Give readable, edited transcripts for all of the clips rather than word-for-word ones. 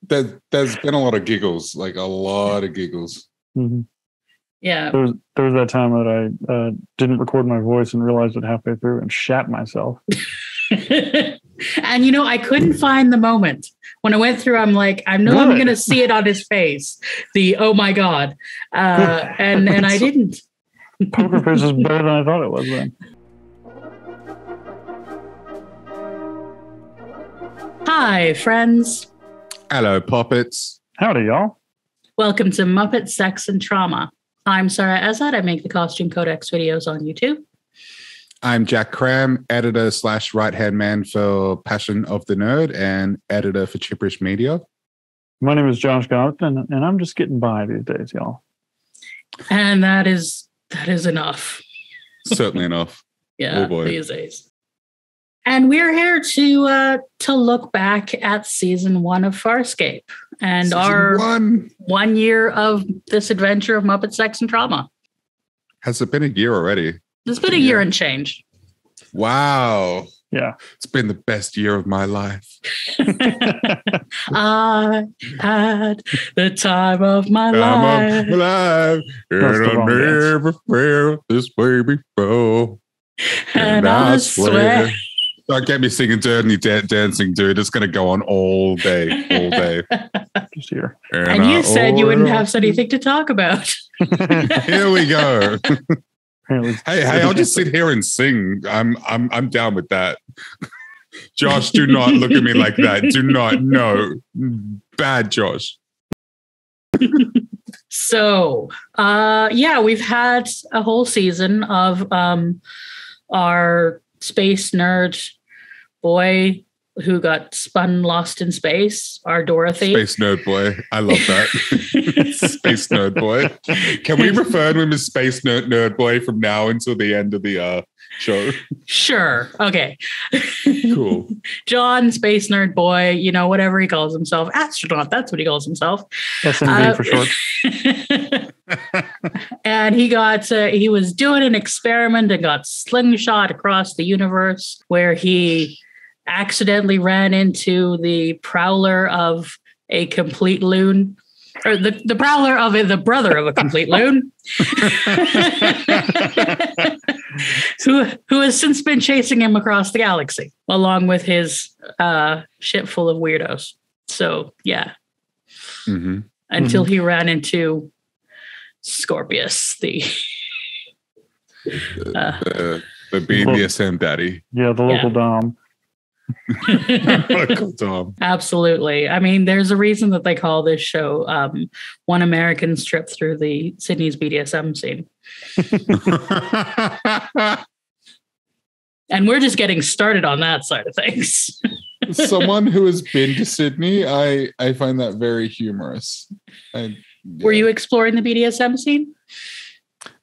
There's been a lot of giggles, like a lot of giggles. Mm-hmm. Yeah. There was that time that I didn't record my voice and realized it halfway through and shat myself. And I couldn't find the moment. When I went through, I'm like, I know I'm going to see it on his face. The oh my god, and I didn't. Poker face is better than I thought it was then. Hi, friends. Hello, puppets. Howdy, y'all. Welcome to Muppets, Sex, and Trauma. I'm Sara Ezzat. I make the Costume Codex videos on YouTube. I'm Jack Kramme, editor / right-hand man for Passion of the Nerd and editor for Chipperish Media. My name is Josh Gosdin, and I'm just getting by these days, y'all. And that is enough. Certainly enough. Yeah, oh boy. These days. And we're here to look back at season 1 of Farscape and our 1 year of this adventure of Muppet Sex and Trauma. Has it been a year already? It's been a year and change. Wow. Yeah. It's been the best year of my life. I had the time of my life. And I never felt this way before. And I swear. Don't get me singing Dirty Dancing, dude. It's going to go on all day. Just here. And you said you wouldn't have anything to talk about. Here we go. Hey, I'll just sit here and sing. I'm down with that. Josh, do not look at me like that. Do not. No. Bad Josh. So, we've had a whole season of our space nerd boy who got spun lost in space, our Dorothy. Space nerd boy. I love that. Space nerd boy. Can we refer to him as space nerd boy from now until the end of the show? Sure. Okay. Cool. John, space nerd boy, whatever he calls himself. Astronaut, that's what he calls himself. SNB for short. And he was doing an experiment and got slingshot across the universe where he accidentally ran into the prowler of a complete loon, or the prowler of the brother of a complete loon, who has since been chasing him across the galaxy, along with his ship full of weirdos. So, yeah. Mm-hmm. Until he ran into Scorpius, the BDSM daddy. Yeah, the local Dom. Absolutely. I mean, there's a reason that they call this show One American's Trip Through the Sydney's BDSM Scene. And we're just getting started on that side of things. Someone who has been to Sydney, I find that very humorous. Were you exploring the BDSM scene?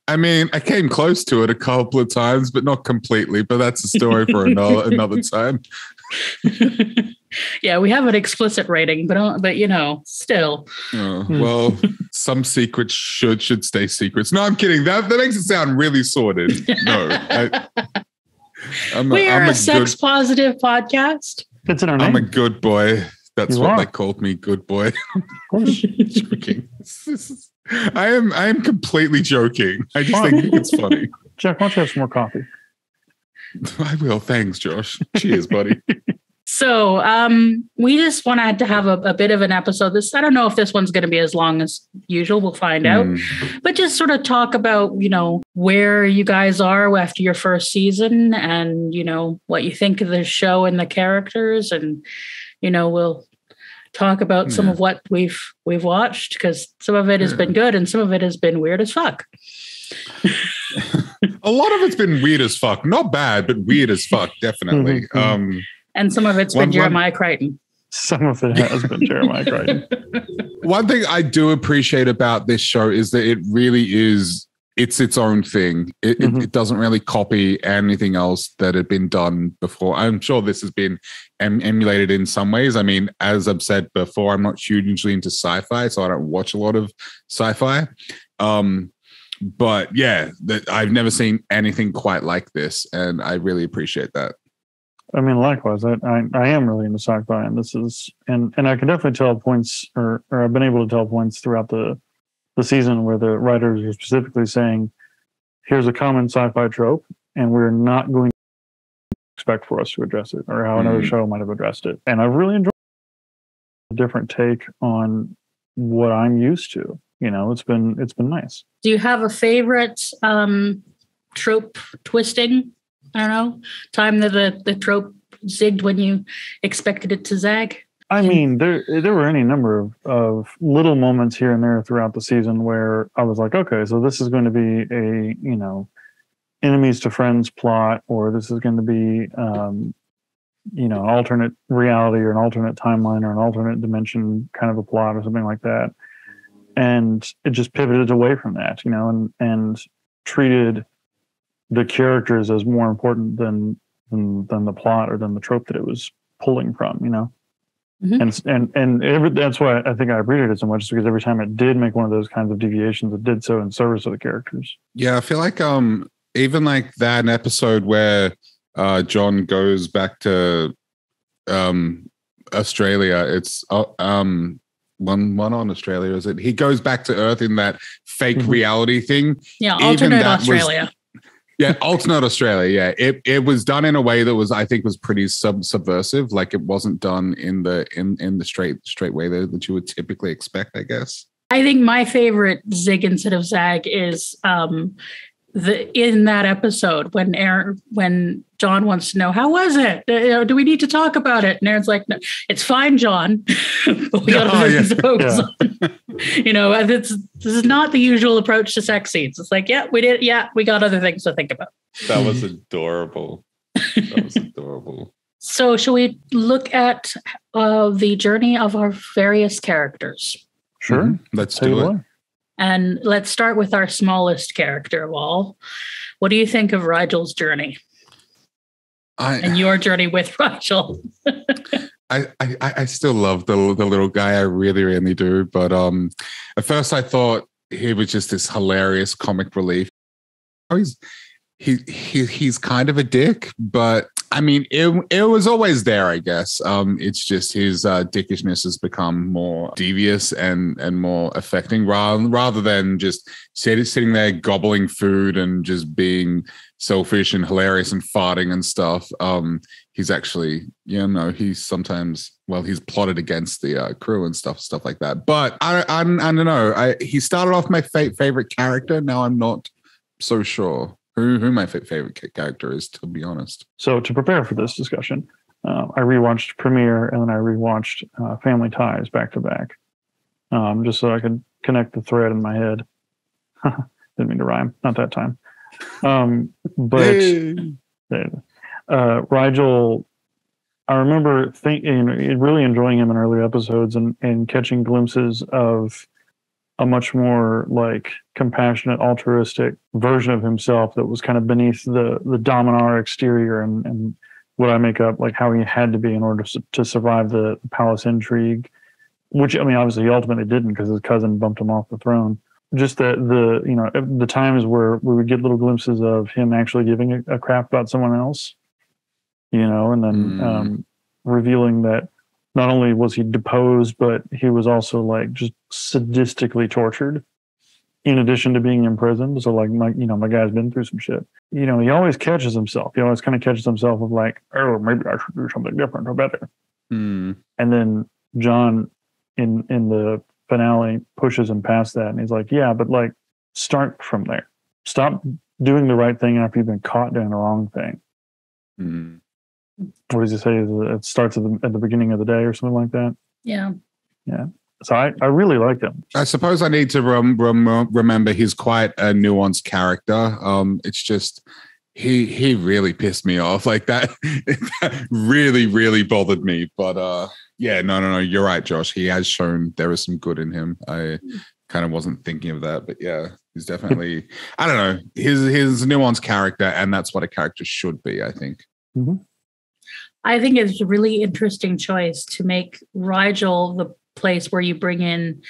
I mean, I came close to it a couple of times, but not completely. But that's a story for another time. Yeah, we have an explicit rating, but still. Well, some secrets should stay secrets. No, I'm kidding. That makes it sound really sordid. No, we are a sex positive podcast. It's in our name. I'm a good boy. That's what they called me, good boy. Joking. I am completely joking. I just think it's funny. Jack, why don't you have some more coffee? I will. Thanks, Josh. Cheers, buddy. So we just wanted to have a bit of an episode. I don't know if this one's going to be as long as usual. We'll find out. But just sort of talk about, where you guys are after your first season and, what you think of the show and the characters. And, we'll talk about some of what we've watched, because some of it has been good and some of it has been weird as fuck. A lot of it's been weird as fuck. Not bad, but weird as fuck, definitely. And some of it's been Jeremiah Crichton. Some of it has been Jeremiah Crichton. One thing I do appreciate about this show is that it really is, it's its own thing. It doesn't really copy anything else that had been done before. I'm sure this has been emulated in some ways. I mean, as I've said before, I'm not hugely into sci-fi, so I don't watch a lot of sci-fi. But yeah, I've never seen anything quite like this, and I really appreciate that. I mean, likewise, I am really into sci-fi, and this is, and I can definitely tell points, or I've been able to tell points throughout the season where the writers are specifically saying, here's a common sci-fi trope, and we're not going to expect for us to address it, or how another show might have addressed it. And I've really enjoyed a different take on what I'm used to. You know, it's been nice. Do you have a favorite trope twisting? I don't know, time that the trope zigged when you expected it to zag? I mean, there were any number of little moments here and there throughout the season where I was like, okay, so this is going to be a, you know, enemies to friends plot, or this is going to be, you know, an alternate reality or an alternate timeline or an alternate dimension kind of a plot or something like that. And it just pivoted away from that, you know, and treated the characters as more important than the plot or than the trope that it was pulling from, you know. Mm-hmm. That's why I think I appreciated it so much, is because every time it did make one of those kinds of deviations, it did so in service of the characters. Yeah, I feel like even like that episode where John goes back to Australia, it's one on Australia, is it? He goes back to Earth in that fake reality thing. Yeah, alternate Australia. Alternate Australia. Yeah, it was done in a way that was, I think, was pretty subversive. Like, it wasn't done in the straight way that you would typically expect, I guess. I think my favorite zig instead of zag is in that episode when John wants to know, how was it? Do we need to talk about it? And Aaron's like, no, it's fine, John. But we got to focus on. You know, this is not the usual approach to sex scenes. It's like, yeah, we did. Yeah, we got other things to think about. That was adorable. That was adorable. So shall we look at the journey of our various characters? Sure. Mm-hmm. Let's do it. And let's start with our smallest character of all. What do you think of Rigel's journey? And your journey with Rigel? I still love the little guy. I really, really do. But at first I thought he was just this hilarious comic relief. Oh, he's kind of a dick, but I mean, it was always there, I guess. It's just his dickishness has become more devious and more affecting rather than just sitting there gobbling food and just being selfish and hilarious and farting and stuff. He's actually, he's sometimes, he's plotted against the crew and stuff like that. But I don't know. He started off my favorite character. Now I'm not so sure who my favorite character is, to be honest. So to prepare for this discussion, I rewatched Premiere and then I rewatched Family Ties back to back, just so I could connect the thread in my head. Didn't mean to rhyme, not that time. But Rigel, I remember really enjoying him in early episodes and catching glimpses of a much more like compassionate, altruistic version of himself that was kind of beneath the Dominar exterior and what I make up like how he had to be in order to survive the palace intrigue, which I mean obviously he ultimately didn't because his cousin bumped him off the throne. Just the times where we would get little glimpses of him actually giving a crap about someone else, and then revealing that not only was he deposed, but he was also like just sadistically tortured in addition to being imprisoned. So like my guy's been through some shit. He always catches himself. He always kind of catches himself of like, oh, maybe I should do something different or better. And then John in the finale pushes him past that. And he's like, yeah, but like start from there. Stop doing the right thing after you've been caught doing the wrong thing. What does he say? It starts at the beginning of the day or something like that. Yeah. So I really like him. I suppose I need to remember he's quite a nuanced character. It's just he really pissed me off like that. That really, really bothered me. But no, you're right, Josh. He has shown there is some good in him. I kind of wasn't thinking of that, but yeah, he's definitely. I don't know. His nuanced character, and that's what a character should be, I think. Mm-hmm. I think it's a really interesting choice to make Rigel the place where you bring in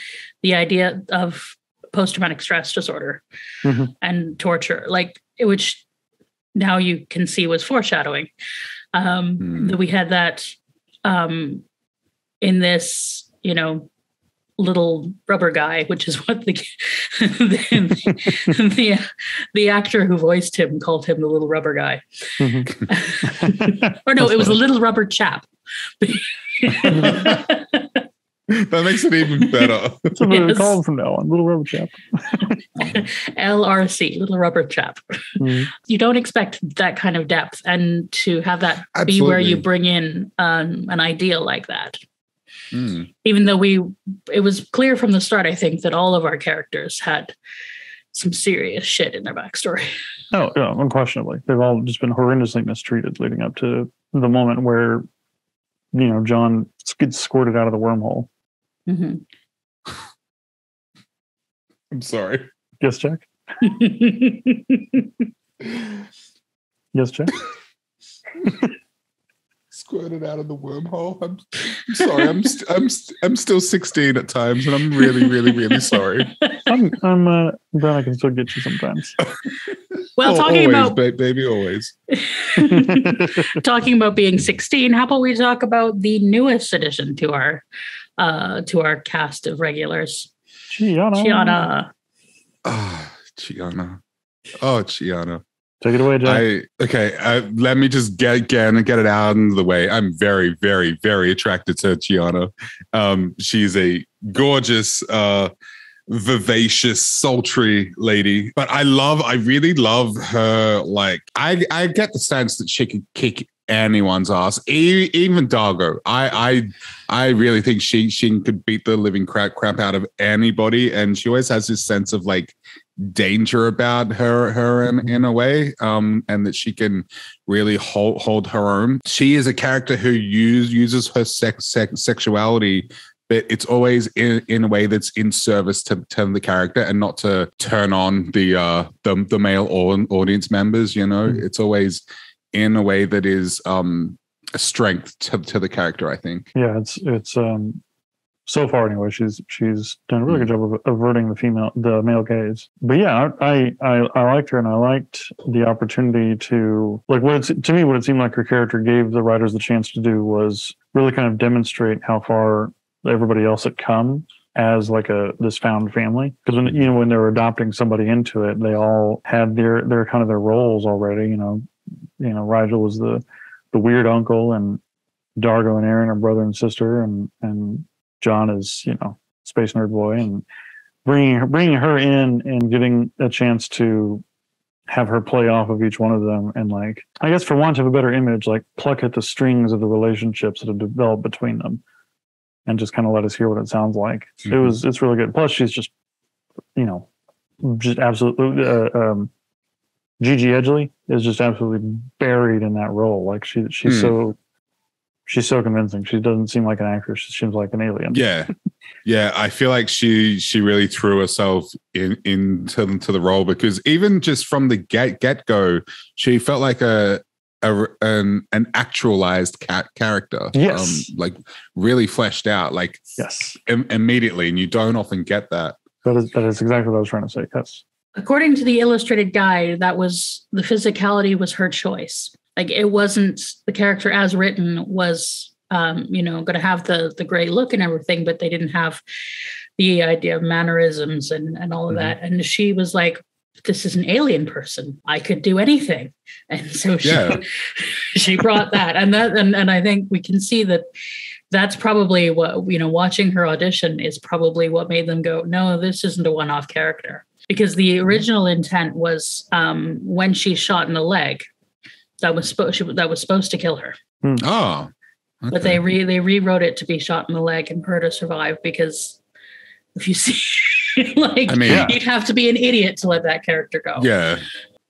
the idea of post-traumatic stress disorder and torture, which now you can see was foreshadowing. That we had that in this, little rubber guy, which is what the actor who voiced him called him, the little rubber guy. Or no, it was a little rubber chap. That makes it even better. That's what we call him from now on, little rubber chap. LRC, little rubber chap. You don't expect that kind of depth, and to have that be where you bring in an idea like that. Even though it was clear from the start, I think, that all of our characters had some serious shit in their backstory. Oh, yeah, unquestionably. They've all just been horrendously mistreated leading up to the moment where, John gets squirted out of the wormhole. I'm sorry. Yes, Jack? Yes, Jack? Squirted out of the wormhole. I'm sorry. I'm still 16 at times, and I'm really, really, really sorry. I'm glad I can still get you sometimes. Well, talking always, about baby, always. Talking about being 16, how about we talk about the newest addition to our cast of regulars, Chiana. Chiana. Oh, Chiana. Take it away, Jack. Let me just get it out of the way. I'm very, very, very attracted to Chiana. She's a gorgeous, vivacious, sultry lady. But I really love her. Like, I get the sense that she could kick anyone's ass, even Dargo. I really think she could beat the living crap out of anybody, and she always has this sense of like danger about her in a way, and that she can really hold her own. She is a character who uses her sexuality, but it's always in a way that's in service to the character and not to turn on the male audience members. It's always in a way that is a strength to the character, I think. Yeah, it's so far anyway, she's done a really good job of averting the male gaze. But yeah, I liked her, and I liked the opportunity to, like, what it seemed like her character gave the writers the chance to do was really kind of demonstrate how far everybody else had come as like this found family. Because when they were adopting somebody into it, they all had their kind of their roles already. Rigel was the weird uncle, and Dargo and Aaron are brother and sister, and John is, space nerd boy, and bringing her in and getting a chance to have her play off of each one of them, and, like, I guess for want of a better image, like, pluck at the strings of the relationships that have developed between them, and just kind of let us hear what it sounds like. It's really good. Plus, she's just, just absolutely. Gigi Edgley is just absolutely buried in that role. Like, she's so convincing. She doesn't seem like an actress. She seems like an alien. Yeah. I feel like she really threw herself into the role, because even just from the get go, she felt like an actualized character. Yes. Like really fleshed out. Like, yes, immediately, and you don't often get that. That is exactly what I was trying to say. Yes. According to the illustrated guide, the physicality was her choice. Like, it wasn't the character as written was, going to have the gray look and everything, but they didn't have the idea of mannerisms and all of that. And she was like, this is an alien person. I could do anything. And so she brought that. And I think we can see that that's probably what, watching her audition is probably what made them go, no, this isn't a one-off character. Because the original intent was when she's shot in the leg, that was supposed to kill her. Oh, okay. But they rewrote it to be shot in the leg and for her to survive, because if you see, you'd have to be an idiot to let that character go. Yeah.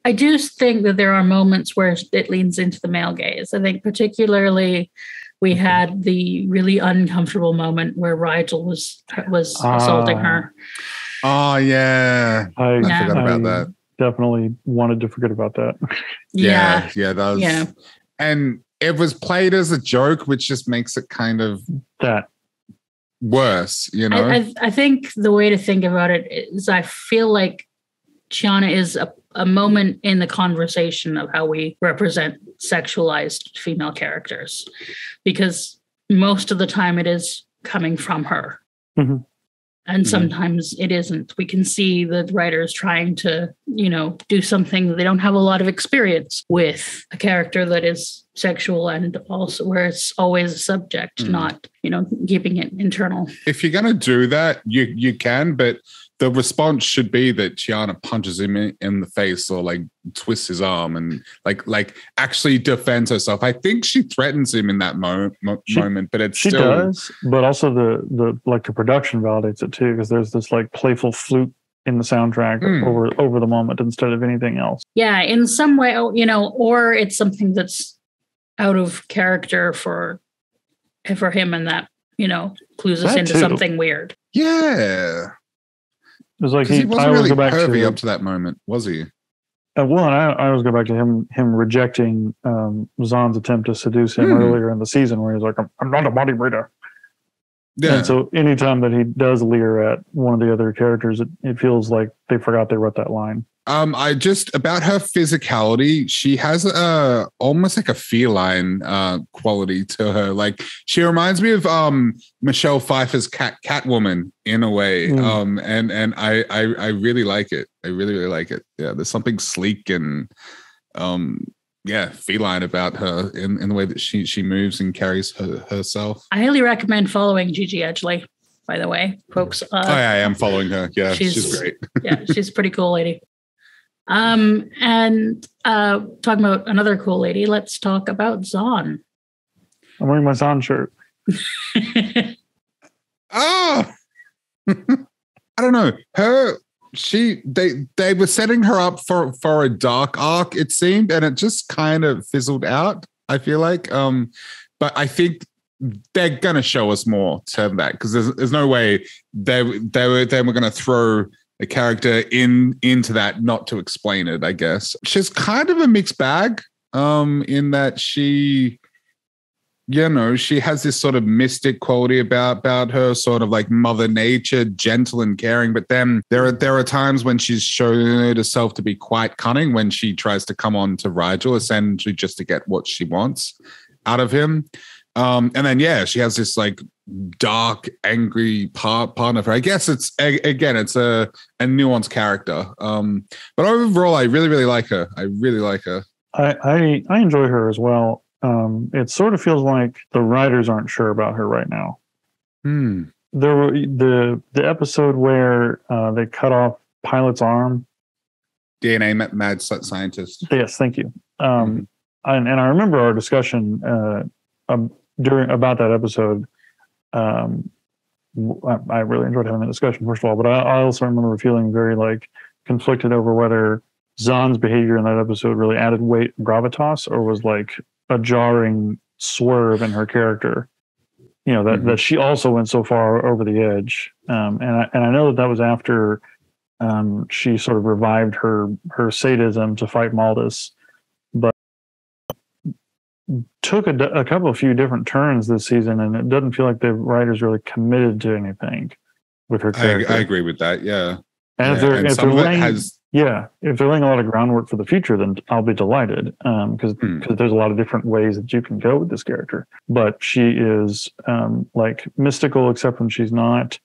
I do think that there are moments where it leans into the male gaze. I think particularly we had the really uncomfortable moment where Rigel was assaulting her. Oh, yeah. I forgot about that. Definitely wanted to forget about that. Yeah, that was. Yeah. And it was played as a joke, which just makes it kind of that worse, I think the way to think about it is, I feel like Chiana is a moment in the conversation of how we represent sexualized female characters, because most of the time it is coming from her. Mm-hmm. And sometimes it isn't. We can see the writers trying to, do something that they don't have a lot of experience with, a character that is sexual, and also where it's always a subject, not, keeping it internal. If you're going to do that, you can, but the response should be that Chiana punches him in the face or like twists his arm and like actually defends herself. I think she threatens him in that moment, but it's she does. But also the production validates it too, because there's this like playful flute in the soundtrack over the moment instead of anything else. Yeah, in some way, or it's something that's out of character for him, and that clues us into something weird. Yeah. It was like he wasn't really pervy up to that moment, was he? Well, and I always go back to him rejecting Zahn's attempt to seduce him earlier in the season, where he's like, "I'm not a body breeder." Yeah. And so anytime that he does leer at one of the other characters, it feels like they forgot they wrote that line. I just about her physicality, she has almost like a feline quality to her. Like she reminds me of Michelle Pfeiffer's Catwoman in a way. And I really like it. I really, really like it. Yeah, there's something sleek and feline about her in the way that she moves and carries herself. I highly recommend following Gigi Edgley, by the way, folks. I am following her. Yeah, she's great. Yeah, she's a pretty cool lady. And talking about another cool lady, let's talk about Zahn. I'm wearing my Zahn shirt. I don't know. They were setting her up for a dark arc, it seemed, and it just kind of fizzled out, I feel like. But I think they're gonna show us more to that, because there's no way they were gonna throw a character into that not to explain it, I guess. She's kind of a mixed bag in that she has this sort of mystic quality about her, sort of like Mother Nature, gentle and caring. But then there are times when she's shown herself to be quite cunning, when she tries to come on to Rigel, essentially just to get what she wants out of him. And then, she has this like dark, angry part of her. I guess it's a nuanced character. But overall, I really, really like her. I really like her. I enjoy her as well. It sort of feels like the writers aren't sure about her right now. There were the episode where they cut off Pilot's arm. DNA mad scientist. Yes, thank you. And I remember our discussion about that episode. I really enjoyed having that discussion, first of all, but I also remember feeling very like conflicted over whether Zahn's behavior in that episode really added weight and gravitas, or was like a jarring swerve in her character. That she also went so far over the edge. And I know that was after she sort of revived her sadism to fight Maldus, but took a couple of few different turns this season, and it doesn't feel like the writers really committed to anything with her character. I agree with that. Yeah. And if they're laying a lot of groundwork for the future, then I'll be delighted, because there's a lot of different ways that you can go with this character. But she is like mystical, except when she's not.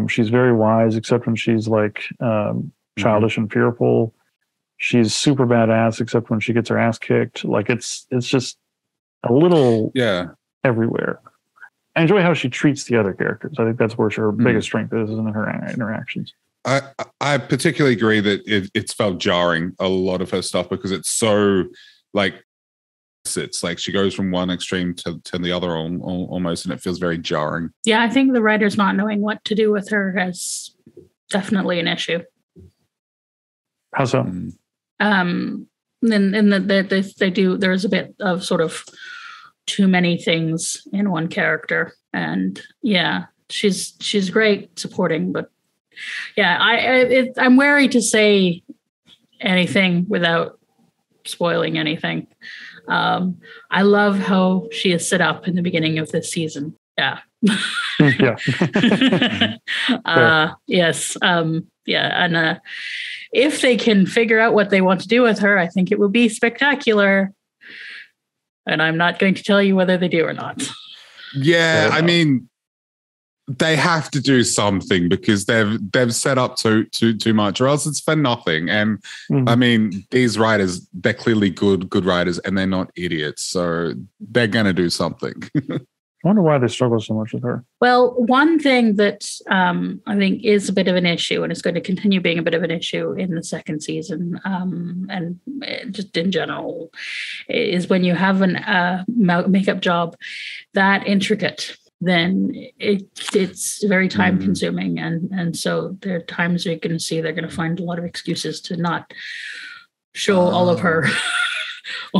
She's very wise, except when she's like childish and fearful. She's super badass, except when she gets her ass kicked. Like it's just a little everywhere. I enjoy how she treats the other characters. I think that's where her biggest strength is in her interactions. I particularly agree that it's felt jarring, a lot of her stuff, because it's so like it's like she goes from one extreme to the other almost, and it feels very jarring. Yeah, I think the writers not knowing what to do with her is definitely an issue. How so? And they do. There's a bit of sort of too many things in one character, and she's great supporting, but I'm wary to say anything without spoiling anything. I love how she is set up in the beginning of this season. Yeah. Yeah. Yes. Yeah. And if they can figure out what they want to do with her, I think it would be spectacular. And I'm not going to tell you whether they do or not. Yeah, I mean, they have to do something because they've set up too much, or else it's for nothing. And I mean, these writers, they're clearly good writers, and they're not idiots, so they're gonna do something. I wonder why they struggle so much with her. Well, one thing that I think is a bit of an issue, and is going to continue being a bit of an issue in the second season, and just in general, is when you have a makeup job that intricate, then it's very time consuming. And so there are times where you're going to see they're going to find a lot of excuses to not show all of her.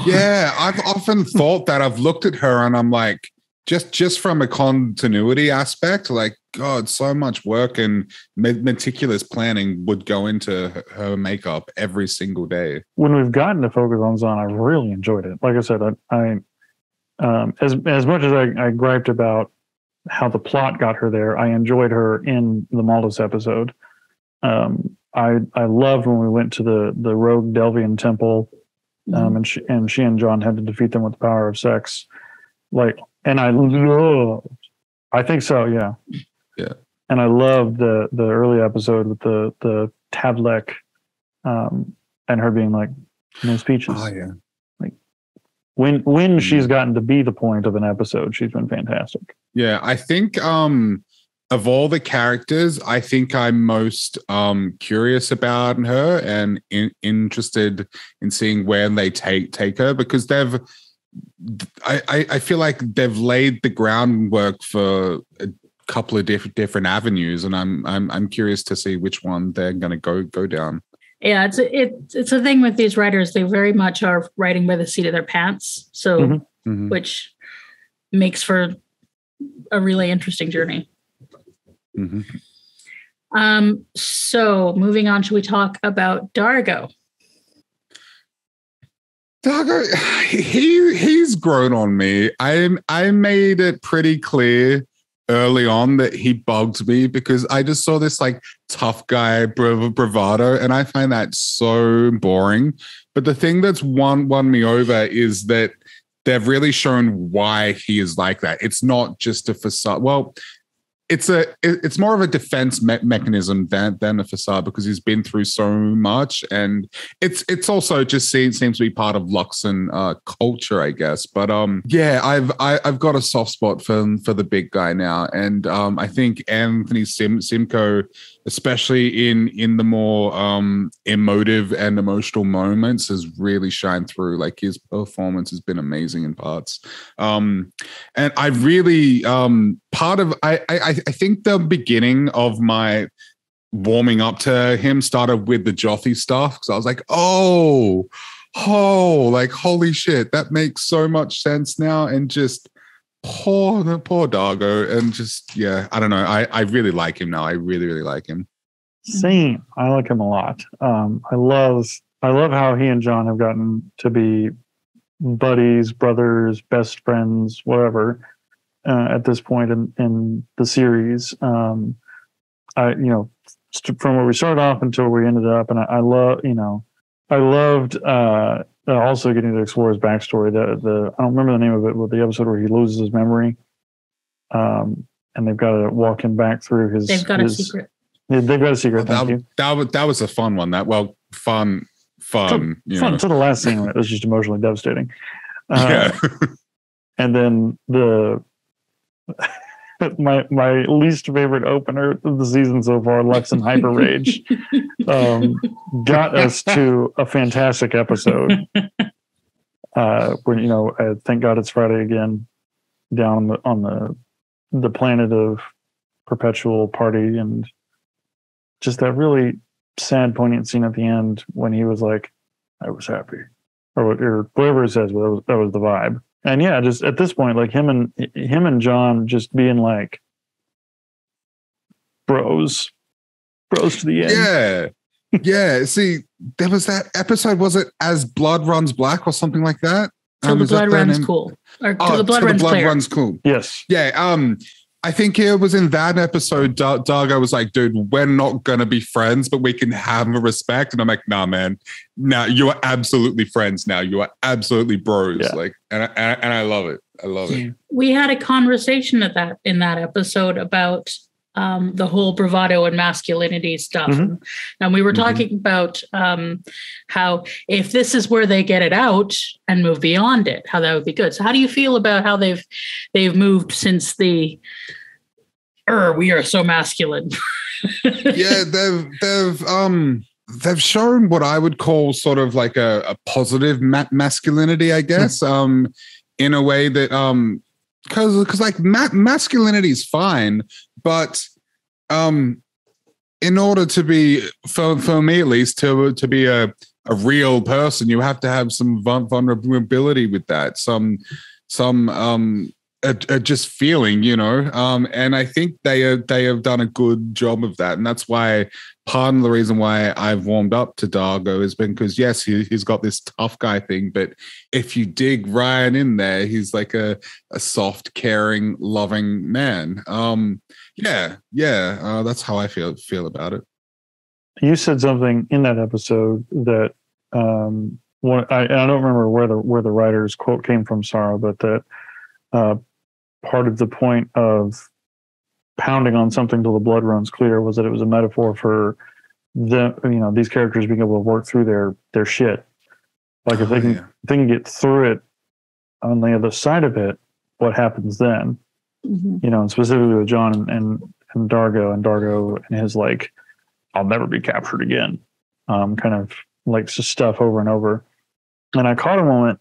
Yeah, I've often thought that. I've looked at her and I'm like, just from a continuity aspect, like, God, so much work and meticulous planning would go into her makeup every single day. When we've gotten to focus on Zahn, I really enjoyed it. Like I said, I as much as I griped about how the plot got her there, I enjoyed her in the Maltus episode. I loved when we went to the rogue Delvian temple, and she and John had to defeat them with the power of sex. And I think so, yeah. Yeah. And I loved the early episode with the Tablet, and her being like, no speeches. Oh yeah. Like when she's gotten to be the point of an episode, she's been fantastic. Yeah, I think of all the characters, I think I'm most curious about her and interested in seeing where they take her, because I feel like they've laid the groundwork for a couple of different avenues, and I'm curious to see which one they're going to go down. Yeah, it's a thing with these writers. They very much are writing by the seat of their pants, so which makes for a really interesting journey. So moving on, should we talk about Dargo? Dargo, he's grown on me. I made it pretty clear early on that he bugged me because I just saw this like tough guy bravado, and I find that so boring. But the thing that's won me over is that they've really shown why he is like that. It's not just a facade. Well, it's more of a defense mechanism than a facade, because he's been through so much, and it's also just seems to be part of Luxon culture, I guess. But yeah, I've got a soft spot for the big guy now, and I think Anthony Simcoe, especially in the more emotive and emotional moments, has really shined through. Like, his performance has been amazing in parts, and I really I think the beginning of my warming up to him started with the Jothi stuff, because I was like, oh, like, holy shit, that makes so much sense now. And just poor Dargo, and just, yeah, I don't know. I really like him now. I really, really like him. Same. I like him a lot. I love how he and John have gotten to be buddies, brothers, best friends, whatever. At this point in the series, from where we started off until we ended up, and I loved also getting to explore his backstory. I don't remember the name of it, but the episode where he loses his memory, and they've got to walk him back through his. They've got a secret. They've got a secret. That was a fun one. Fun. Fun to the last scene. It was just emotionally devastating. Yeah. And then my least favorite opener of the season so far, Lux and Hyperrage, got us to a fantastic episode. When thank God it's Friday again, down on the planet of perpetual party, and just that really sad, poignant scene at the end when he was like, "I was happy," or whatever it says, but that was the vibe. And yeah, just at this point, like him and John just being like bros to the end. Yeah. See, there was that episode. Was it As Blood Runs Black or something like that? Till the blood runs cool, or till the blood runs clear. Yes. Yeah. I think it was in that episode, Dargo was like, dude, we're not going to be friends, but we can have a respect. And I'm like, nah, man, now you are absolutely friends now. You are absolutely bros. Yeah. Like, and I love it. I love it. We had a conversation in that episode about the whole bravado and masculinity stuff. Mm-hmm. And we were talking about how if this is where they get it out and move beyond it, how that would be good. So how do you feel about how they've moved since the we are so masculine? Yeah, they've shown what I would call sort of like a positive masculinity, I guess, in a way that because like masculinity is fine, but in order to be for me at least to be a real person, you have to have some vulnerability with that, some just feeling, you know, and I think they have done a good job of that, and that's why part of the reason why I've warmed up to Dargo is because yes, he's got this tough guy thing, but if you dig right in there, he's like a soft, caring, loving man. That's how I feel about it. You said something in that episode that I don't remember where the writer's quote came from, Sara, but that part of the point of pounding on something till the blood runs clear was that it was a metaphor for these characters being able to work through their shit. Like if they can get through it on the other side of it, what happens then? Mm-hmm. You know, and specifically with John and Dargo and his like, I'll never be captured again, kind of like stuff over and over. And I caught a moment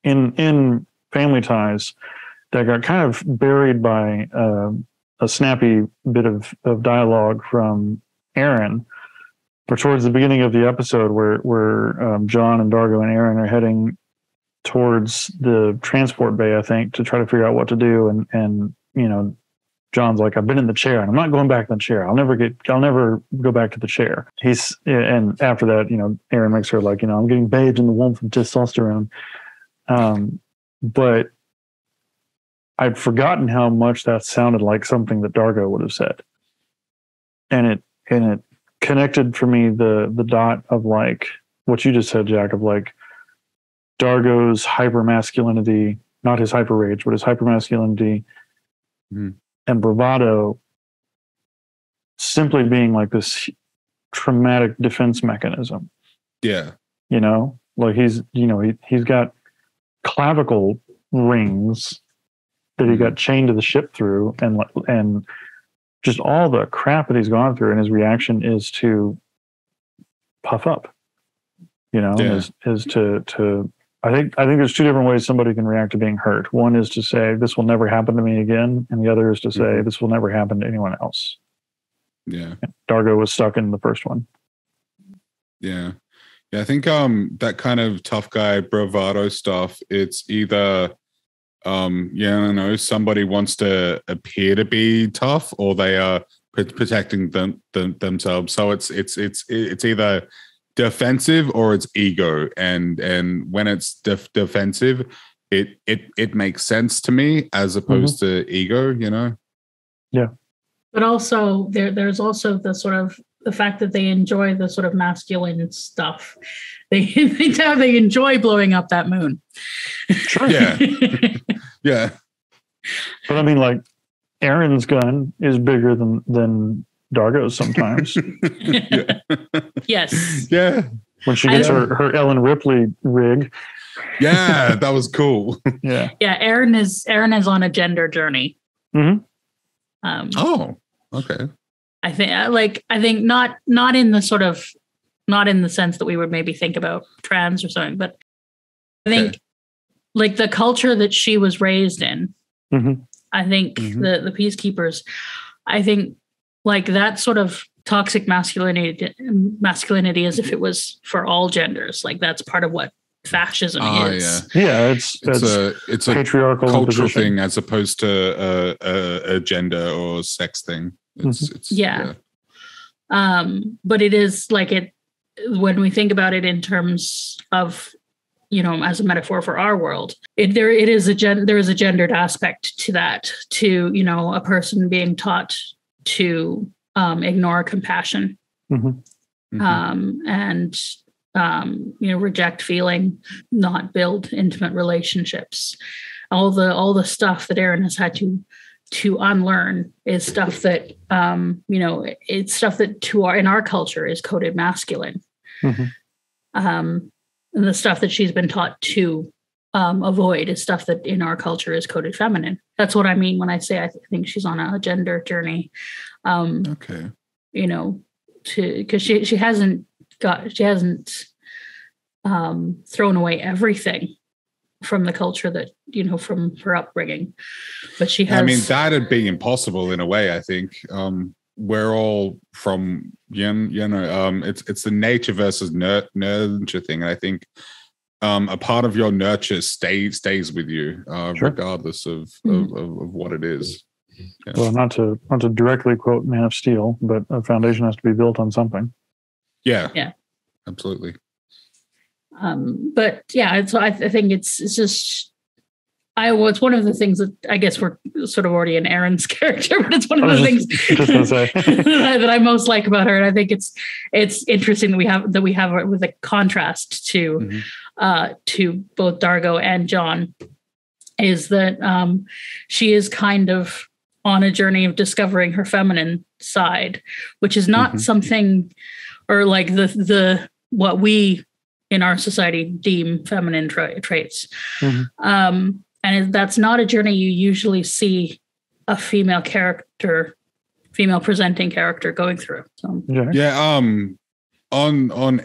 in Family Ties that got kind of buried by a snappy bit of dialogue from Aaron, but towards the beginning of the episode where John and Dargo and Aaron are heading towards the transport bay, I think, to try to figure out what to do. And you know, John's like, I've been in the chair and I'm not going back in the chair. I'll never go back to the chair. And after that, you know, Aaron makes her like, you know, I'm getting bathed in the warmth of testosterone. But I'd forgotten how much that sounded like something that Dargo would have said. And it connected for me the dot of like what you just said, Jack, of like Dargo's hypermasculinity, not his hyperrage, but his hypermasculinity and bravado simply being like this traumatic defense mechanism. Yeah. You know, like he's got clavicle rings that he got chained to the ship through, and just all the crap that he's gone through, and his reaction is to puff up. You know, is to I think there's two different ways somebody can react to being hurt. One is to say, this will never happen to me again, and the other is to say, this will never happen to anyone else. Yeah. Dargo was stuck in the first one. Yeah. Yeah, I think that kind of tough guy bravado stuff, it's either somebody wants to appear to be tough, or they are protecting themselves. So it's either defensive or it's ego, and when it's defensive, it makes sense to me as opposed to ego, you know. Yeah, but also there's also the sort of the fact that they enjoy the sort of masculine stuff. They enjoy blowing up that moon. Sure. Yeah. Yeah. But I mean, like, Aaron's gun is bigger than Dargo's sometimes. Yes. Yeah. When she gets her Ellen Ripley rig. Yeah, that was cool. Yeah. Yeah, Aaron is on a gender journey. Oh, okay. I think not in the sort of, not in the sense that we would maybe think about trans or something, but I think like the culture that she was raised in, I think the peacekeepers, I think like that sort of toxic masculinity as if it was for all genders. Like that's part of what fascism is. Yeah, it's a patriarchal cultural imposition thing as opposed to a gender or sex thing. But it is like it when we think about it in terms of as a metaphor for our world. There is a gendered aspect to that, to, a person being taught to ignore compassion, and reject feeling, not build intimate relationships. All the stuff that Aaron has had to unlearn is stuff that it's stuff that in our culture is coded masculine. And the stuff that she's been taught to avoid is stuff that in our culture is coded feminine. That's what I mean when I say I think she's on a gender journey. Okay. Because she hasn't thrown away everything from the culture that, from her upbringing, but she has. I mean, that'd be impossible in a way. I think we're all from, it's the nature versus nurture thing. And I think a part of your nurture stays with you, regardless of what it is. Yeah. Well, not to directly quote Man of Steel, but a foundation has to be built on something. Yeah, absolutely. But yeah, so I think it's just. It's one of the things that I guess we're sort of already in Erin's character, but it's one of the things that I most like about her, and I think it's interesting that we have with a contrast to both Dargo and John, is that she is kind of on a journey of discovering her feminine side, which is not something, or like the what we in our society deem feminine traits. And that's not a journey you usually see a female presenting character going through. So. Yeah. On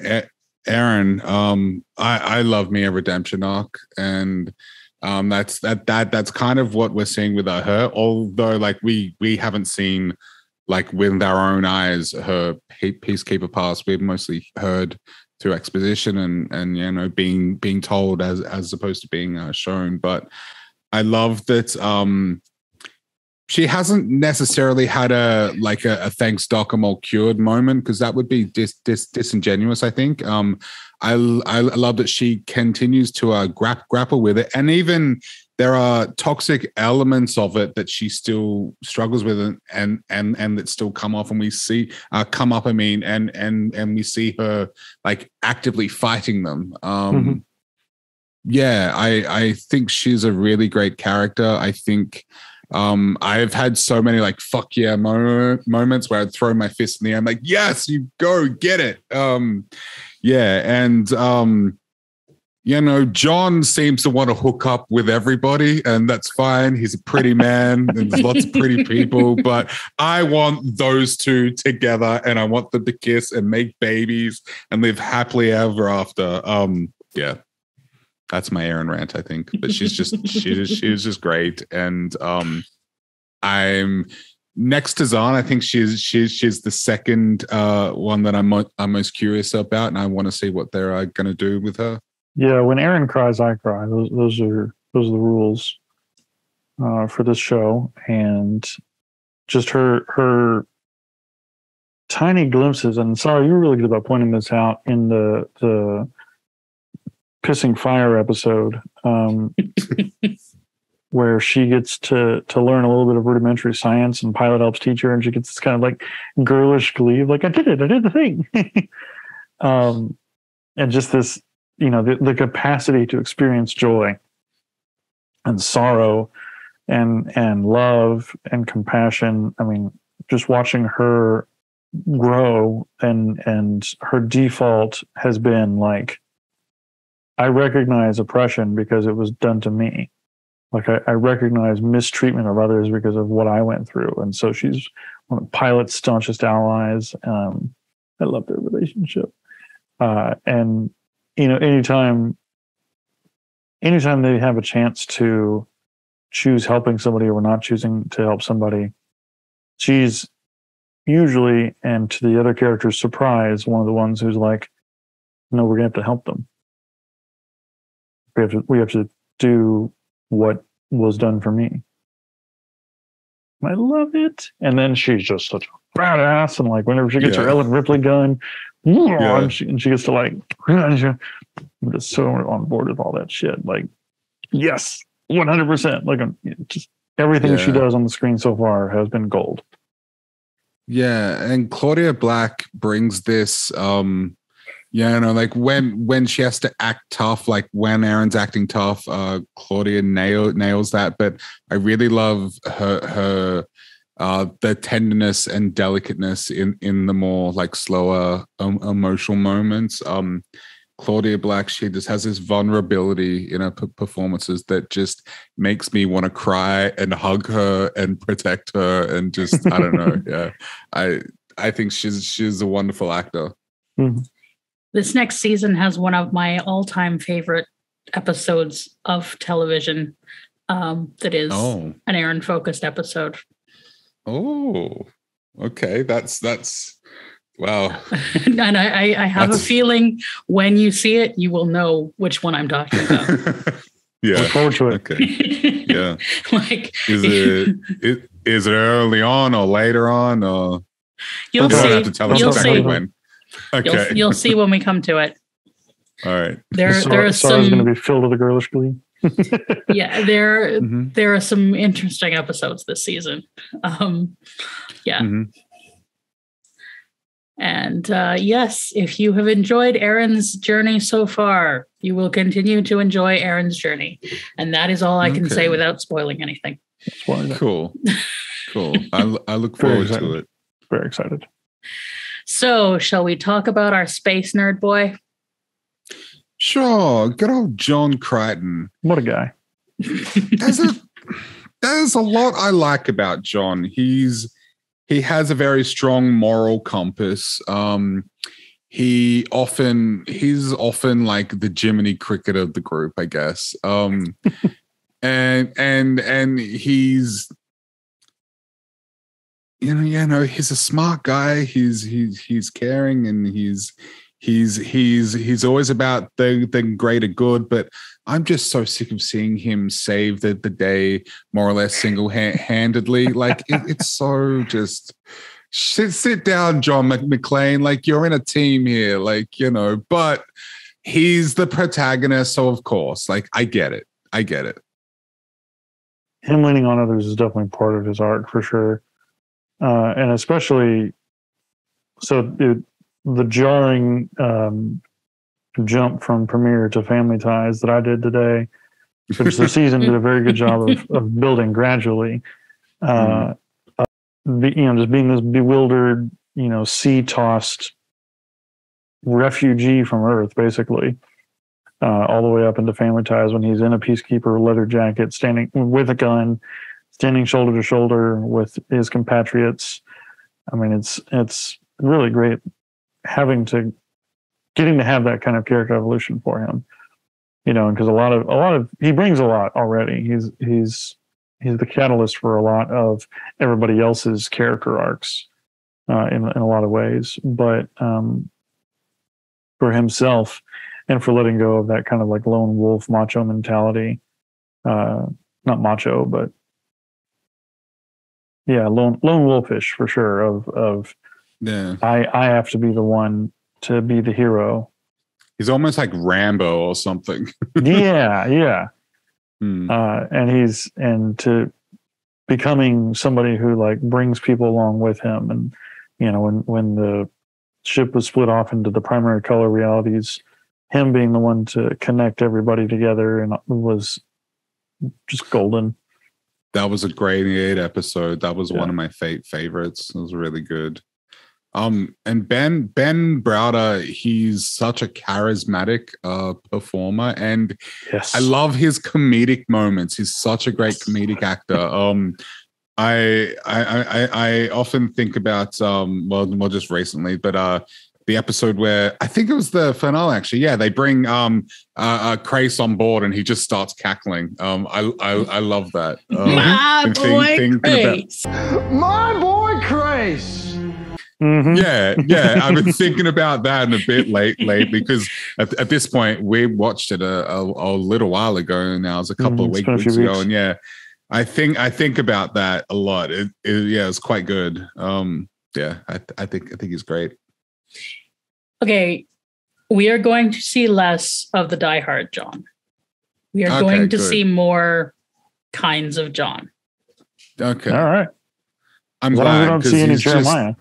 Erin, I love me a redemption arc, and that's kind of what we're seeing with her. Although, like, we haven't seen, like, with our own eyes, her peacekeeper past. We've mostly heard through exposition and being told as opposed to being shown. But I love that she hasn't necessarily had a thanks Doc, I'm all cured moment, because that would be disingenuous, I think. I love that she continues to grapple with it, and even there are toxic elements of it that she still struggles with, and that still come up, and we see and we see her like actively fighting them. Yeah, I think she's a really great character. I think I've had so many like fuck yeah moments where I'd throw my fist in the air. I'm like, yes, you go get it. Yeah, and John seems to want to hook up with everybody, and that's fine. He's a pretty man, and there's lots of pretty people, but I want those two together, and I want them to kiss and make babies and live happily ever after. Yeah. That's my Erin rant, I think. But she's just great. And I'm next to Zahn. I think she's the second one that I'm most curious about, and I want to see what they're going to do with her. Yeah, when Erin cries, I cry. Those are the rules for this show, and just her tiny glimpses. And sorry, you were really good about pointing this out in the Pissing Fire episode, where she gets to learn a little bit of rudimentary science, and Pilot helps teach her, and she gets this kind of like girlish glee, like I did the thing. And just this, the capacity to experience joy and sorrow and love and compassion. I mean, just watching her grow, and her default has been like, I recognize oppression because it was done to me. Like I recognize mistreatment of others because of what I went through. And so she's one of Pilot's staunchest allies. I love their relationship. And, anytime they have a chance to choose helping somebody or not choosing to help somebody, she's usually, and to the other character's surprise, one of the ones who's like, no, we're going to have to help them. We have to do what was done for me. I love it. And then she's just such a badass, and like whenever she gets her Ellen Ripley gun, and she gets to like, I'm just so on board with all that shit. Like, yes, 100%. Like, just everything she does on the screen so far has been gold. Yeah, and Claudia Black brings this. Like when she has to act tough, like when Erin's acting tough, Claudia nails that. But I really love her the tenderness and delicateness in the more like slower emotional moments. Claudia Black, she just has this vulnerability in her performances that just makes me want to cry and hug her and protect her and just I don't know. Yeah, I think she's a wonderful actor. Mm-hmm. This next season has one of my all-time favorite episodes of television. That is an Erin-focused episode. Oh, okay. That's wow. And I have a feeling when you see it, you will know which one I'm talking about. Yeah. Look forward to it. Okay. Yeah. Like, is it early on or later on or you'll you see. don't have to tell us exactly when. Okay. You'll see when we come to it. All right. There are some. Sarah's going to be filled with a girlish glee. Yeah, there are some interesting episodes this season. Yeah. Mm-hmm. And yes, if you have enjoyed Erin's journey so far, you will continue to enjoy Erin's journey. And that is all I can say without spoiling anything. Cool. I look forward to it. Very excited. So, shall we talk about our space nerd boy? Sure. Good old John Crichton. What a guy. There's a lot I like about John. He has a very strong moral compass. He's often like the Jiminy Cricket of the group, I guess. And he's he's a smart guy. He's caring and he's always about the greater good, but I'm just so sick of seeing him save the day more or less single-handedly. Like it's so just sit down, John McClane. Like you're in a team here, but he's the protagonist, so of course, like I get it. Him leaning on others is definitely part of his arc for sure, and especially the jarring jump from Premiere to Family Ties that I did today, which the season did a very good job of building gradually. Just being this bewildered, sea-tossed refugee from Earth, basically, all the way up into Family Ties when he's in a Peacekeeper leather jacket, standing with a gun, standing shoulder to shoulder with his compatriots. I mean, it's really great getting to have that kind of character evolution for him, because a lot of he brings a lot already. He's the catalyst for a lot of everybody else's character arcs in a lot of ways, but for himself and for letting go of that kind of like lone wolf macho mentality, not macho, but yeah, lone wolfish for sure of yeah. I have to be the one to be the hero. He's almost like Rambo or something. Yeah. And to becoming somebody who like brings people along with him. And, when the ship was split off into the primary color realities, him being the one to connect everybody together and was just golden. That was a great episode. That was one of my favorites. It was really good. And Ben Browder, he's such a charismatic performer, and yes. I love his comedic moments. He's such a great comedic actor. I often think about just recently, but the episode where I think it was the finale actually. Yeah, they bring Crace on board and he just starts cackling. I love that. My boy Crace. My boy Crace. Mm-hmm. Yeah. I've been thinking about that and a bit lately because at this point we watched it a little while ago now. It was a couple of weeks ago, and yeah, I think about that a lot. It's quite good. I think he's great. Okay, We are going to see less of the diehard John. We are going to see more kinds of John. Okay. All right. I'm glad glad we don't see any Jeremiah.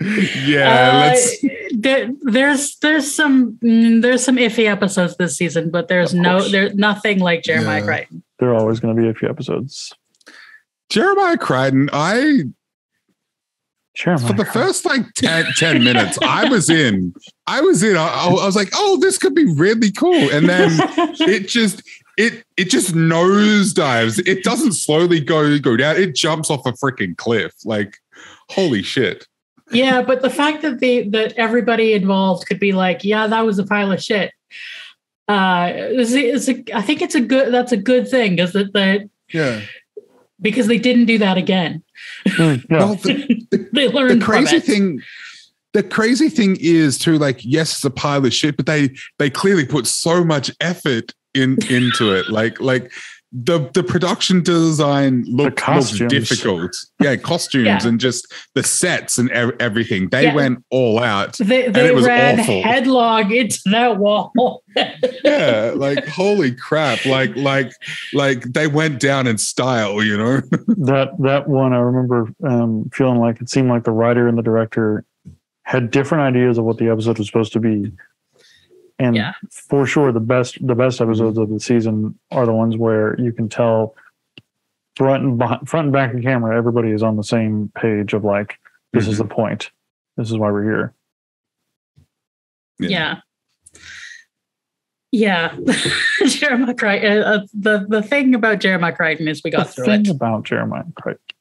Let's. There's some iffy episodes this season, but there's nothing like Jeremiah Crichton. There are always going to be iffy episodes. Jeremiah Crichton, for the first like 10 minutes, I was in. I was like, oh, this could be really cool. And then it just nosedives. It doesn't slowly go down. It jumps off a freaking cliff. Like, holy shit. Yeah, but the fact that everybody involved could be like, yeah, that was a pile of shit. I think that's a good thing because they didn't do that again. Well, they learned the crazy thing is too, like, yes, it's a pile of shit, but they clearly put so much effort into it. Like the production design looked difficult. Yeah, costumes and just the sets and everything. They went all out. They ran awful. Headlong into that wall. Yeah, like holy crap! Like they went down in style. You know that one. I remember feeling like it seemed like the writer and the director had different ideas of what the episode was supposed to be. And for sure, the best episodes of the season are the ones where you can tell front and back of camera, everybody is on the same page of like, this is the point. This is why we're here. Yeah. Jeremiah Crichton. The thing about Jeremiah Crichton is we got through it. The thing about Jeremiah Crichton.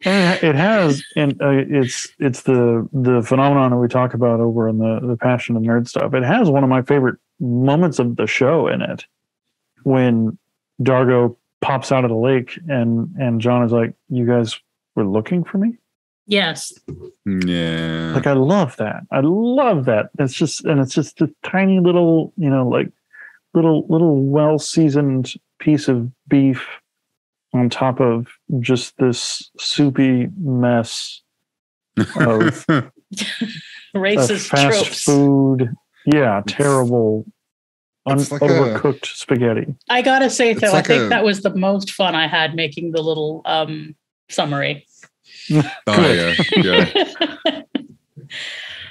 And it has, and it's the phenomenon that we talk about over in the Passion and Nerd stuff. It has one of my favorite moments of the show in it, when Dargo pops out of the lake and John is like, "You guys were looking for me?" Yes. Yeah. Like, I love that. It's just a tiny little, like little well-seasoned piece of beef on top of just this soupy mess of racist fast tropes. Food. Yeah, terrible, overcooked spaghetti. I gotta say, though, I think that was the most fun I had making the little summary. Oh yeah.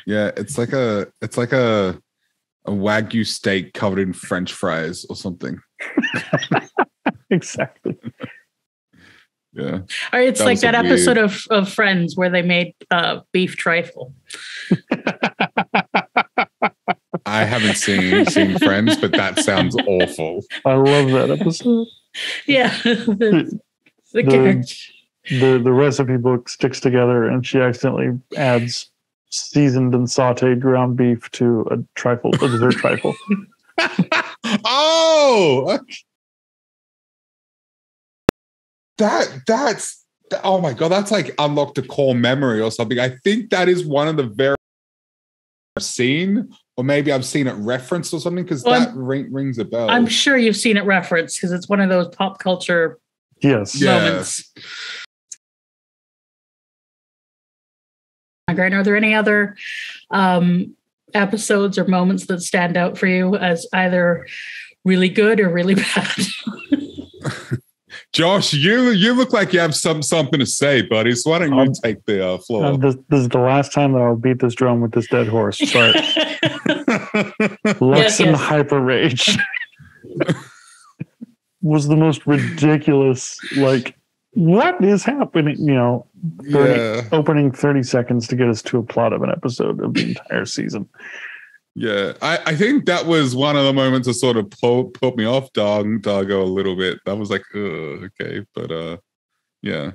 Yeah, it's like a Wagyu steak covered in French fries or something. Exactly. Yeah. Or it's like that episode of Friends where they made beef trifle. I haven't seen Friends, but that sounds awful. I love that episode. Yeah. The recipe book sticks together and she accidentally adds seasoned and sauteed ground beef to a dessert trifle. Oh! That's oh my god, that's like unlocked a core memory or something. I think that is one of the very scene, or maybe I've seen it referenced or something, because that rings a bell. I'm sure you've seen it referenced because it's one of those pop culture moments. Great. Are there any other episodes or moments that stand out for you as either really good or really bad? Josh, you look like you have something to say, buddy. So why don't you take the floor? This is the last time that I'll beat this drum with this dead horse. But Lux and hyperrage was the most ridiculous. Like, what is happening? Opening 30 seconds to get us to a plot of an episode of the entire season. Yeah, I think that was one of the moments that sort of put me off Dargo a little bit. That was like, okay, but yeah.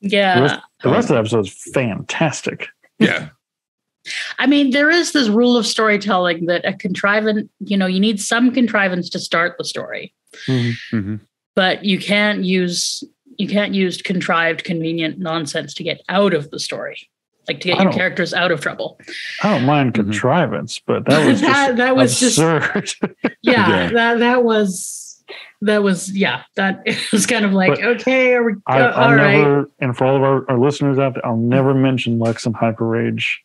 Yeah. The rest of the episode is fantastic. Yeah. I mean, there is this rule of storytelling that a contrivance, you need some contrivance to start the story. Mm-hmm. But you can't use contrived, convenient nonsense to get out of the story. Like to get your characters out of trouble. I don't mind contrivance, but that was just absurd. That was that was it was kind of like, But okay, are we I'll all never, right? and for all of our listeners out there, I'll never mention Lex and Hyperrage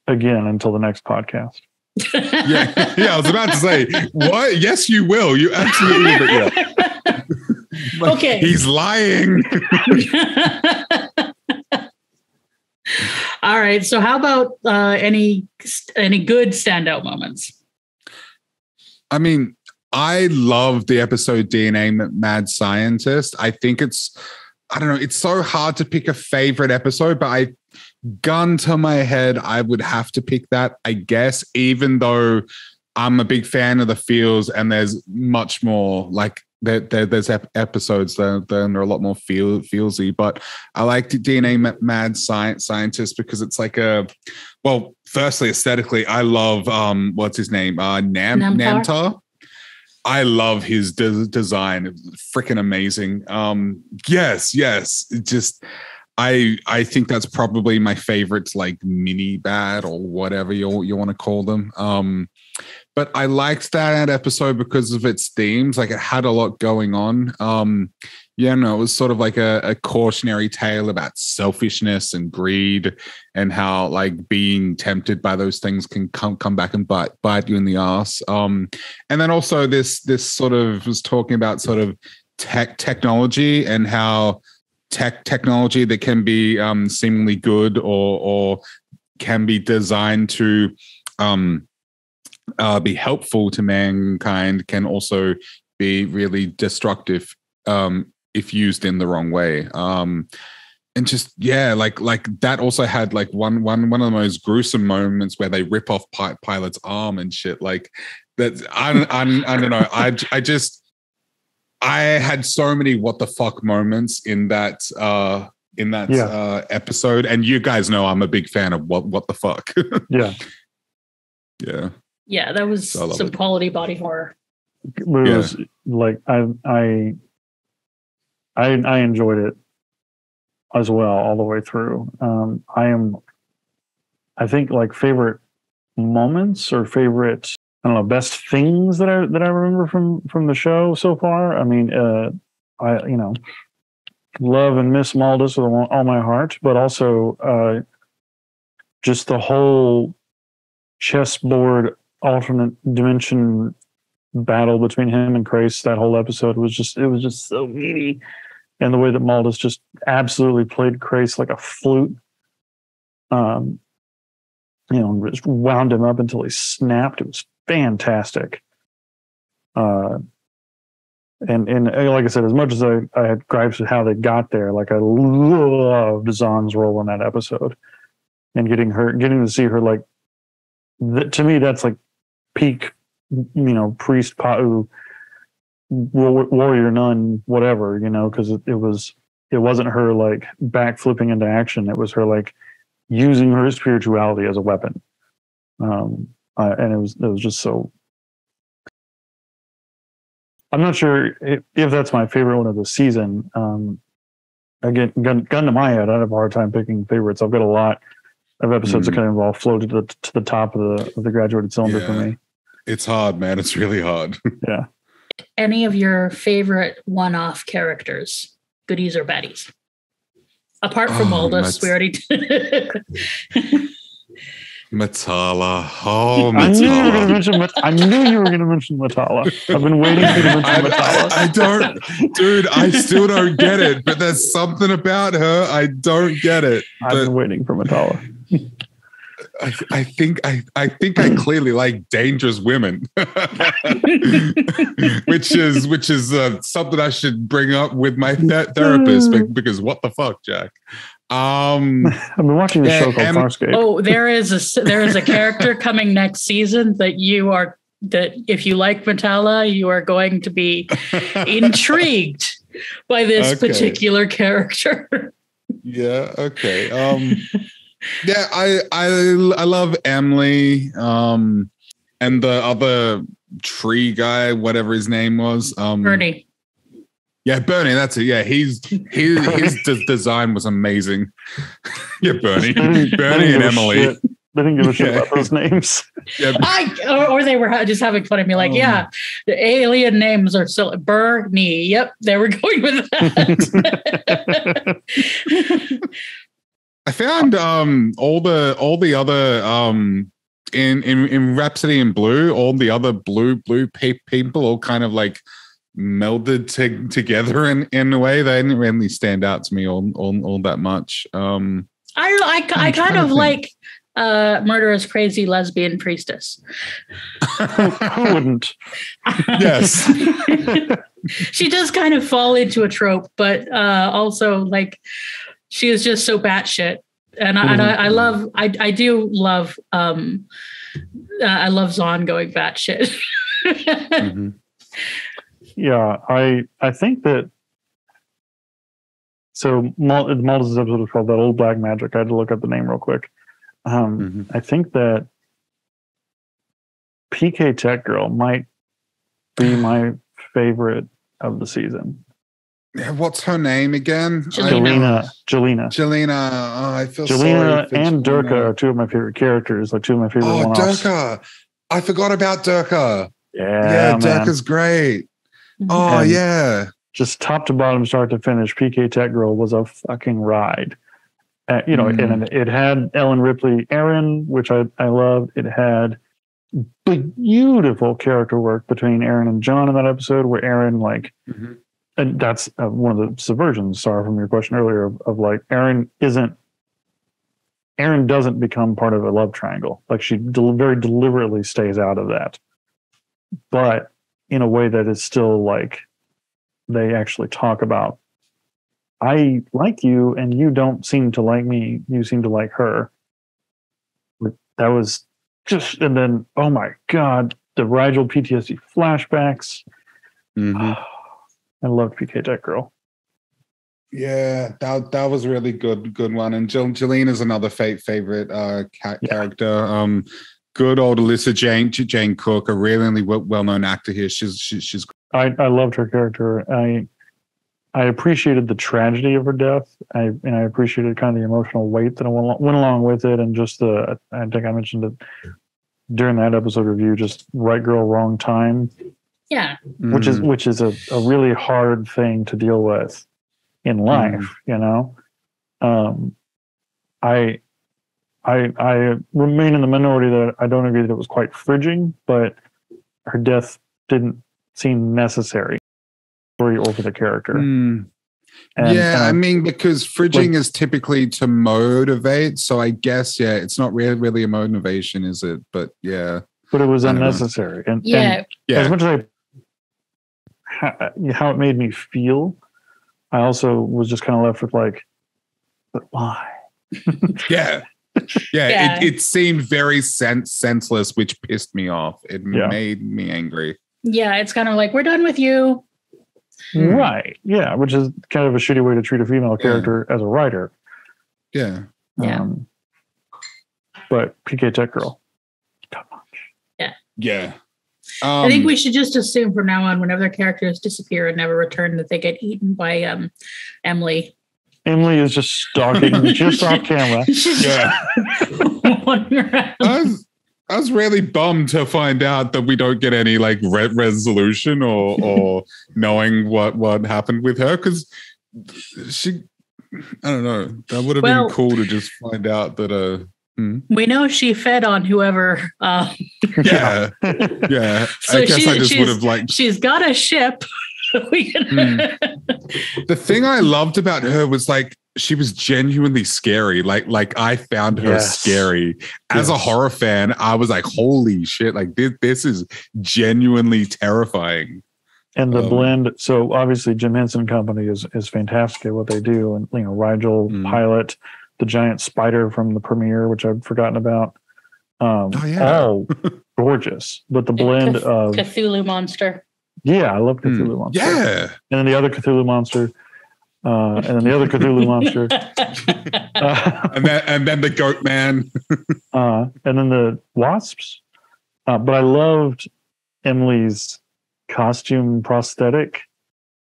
again until the next podcast. I was about to say, what? Yes, you will. You absolutely will. Yeah. Okay. He's lying. All right. So how about any good standout moments? I mean, I love the episode DNA Mad Scientist. I think it's so hard to pick a favorite episode, but gun to my head, I would have to pick that, I guess, even though I'm a big fan of the feels and there's much more like there's episodes that are a lot more feelsy, but I like the DNA Mad Scientist because it's like firstly, aesthetically, I love, what's his name? Namtar. I love his design. It's freaking amazing. Yes. Just, I think that's probably my favorite, like mini bad or whatever you want to call them. But I liked that episode because of its themes. Like it had a lot going on. It was sort of like a cautionary tale about selfishness and greed and how like being tempted by those things can come back and bite you in the ass. And then also this sort of was talking about sort of technology and how technology that can be seemingly good or can be designed to be helpful to mankind can also be really destructive if used in the wrong way. And just like that also had like one of the most gruesome moments where they rip off Pilot's arm and shit. Like that, I don't know. I had so many what the fuck moments in that episode, and you guys know I'm a big fan of what the fuck. Yeah, that was some quality body horror. It was like I enjoyed it as well all the way through. I think like favorite moments or favorite, I don't know, best things that I remember from the show so far. I mean, I love and miss Maldus with all my heart, but also just the whole chessboard alternate dimension battle between him and Krace. That whole episode was just so meaty, and the way that Maldus just absolutely played Krace like a flute. Just wound him up until he snapped. It was fantastic. And like I said, as much as I had gripes with how they got there, like I loved Zahn's role in that episode, and getting to see her like. To me, that's like peak, priest, Pa'u, warrior nun, whatever, because it wasn't her like backflipping into action. It was her like using her spirituality as a weapon. And it was just so. I'm not sure if that's my favorite one of the season. Again, gun to my head, I have a hard time picking favorites. I've got a lot of episodes that kind of all floated to the top of the graduated cylinder for me. It's hard, man. It's really hard. Yeah. Any of your favorite one-off characters, goodies or baddies? Apart from Maldus, we already did. Matala. Oh, Matala. I knew you were going to mention Matala. I've been waiting for you to mention Matala. I don't, dude, I still don't get it, but there's something about her. I don't get it. I've been waiting for Matala. I think I clearly like dangerous women, which is something I should bring up with my therapist because what the fuck, Jack? I've been watching the show called Farscape. Oh, there is a character coming next season that if you like Matala, you are going to be intrigued by this particular character. Yeah. Okay. Yeah, I love Emily, and the other tree guy, whatever his name was, Bernie. Yeah, Bernie. That's it. Yeah, his design was amazing. Yeah, Bernie and Emily. They didn't give a shit about those names. Yeah. Or they were just having fun at me, like, yeah, the alien names are so Bernie. Yep, they were going with that. I found all the other in Rhapsody in Blue, all the other blue people all kind of like melded together in a way. They didn't really stand out to me all that much. I kind of like murderous crazy lesbian priestess. Who wouldn't? Yes. She does kind of fall into a trope, but also like she is just so batshit. And I do love I love Zahn going batshit. Mm-hmm. Yeah, I think that. So Malta's episode was called "That Old Black Magic." I had to look up the name real quick. I think that PK Tech Girl might be my favorite of the season. Yeah, what's her name again? Jelena. Oh, I feel Jelena sorry. and Durka are two of my favorite characters, like two of my favorite one-offs. Durka. I forgot about Durka. Yeah, Durka's great. Oh, And yeah. just top to bottom, start to finish, PK Tech Girl was a fucking ride. And it had Ellen Ripley, Aaron, which I loved. It had beautiful character work between Aaron and John in that episode, where Aaron and that's one of the subversions, Sarah, from your question earlier, of like Aaron doesn't become part of a love triangle. Like she very deliberately stays out of that, but in a way that is still like they actually talk about, I like you and you don't seem to like me. You seem to like her. That was just, and then, oh my God, the Rigel PTSD flashbacks. I loved PK Tech Girl. Yeah, that was a really good one. And Jolene is another favorite character. Good old Alyssa Jane Cook, a really well-known actor here. She's. I loved her character. I appreciated the tragedy of her death. I appreciated kind of the emotional weight that went along with it, and just I think I mentioned it during that episode review. Just right girl, wrong time. Yeah, which is a really hard thing to deal with in life. I remain in the minority that I don't agree that it was quite fridging, but her death didn't seem necessary for the character. I mean, because fridging is typically to motivate, so I guess it's not really a motivation, is it? But but it was unnecessary, and as much as how it made me feel, I also was just kind of left with like, but why? It seemed very senseless, which pissed me off. It made me angry. Yeah, it's kind of like, we're done with you. Right. Yeah, which is kind of a shitty way to treat a female character as a writer. Yeah. But PK Tech Girl, top notch. Yeah. I think we should just assume from now on, whenever their characters disappear and never return, that they get eaten by Emily. Emily is just stalking just off camera. I was really bummed to find out that we don't get any like resolution or knowing what happened with her, because I don't know, that would have been cool to just find out that we know she fed on whoever. So I guess I just would have like, she's got a ship. The thing I loved about her was like she was genuinely scary. Like I found her scary. As a horror fan, I was like, holy shit, like this is genuinely terrifying. And the blend, so obviously Jim Henson Company is fantastic at what they do. And Rigel Pilot, the giant spider from the premiere, which I've forgotten about. All gorgeous. But the blend of Cthulhu monster. Yeah, I love Cthulhu monster. Yeah. And then the other Cthulhu monster. And then the other Cthulhu monster. And then the goat man. And then the wasps. But I loved Emily's costume prosthetic.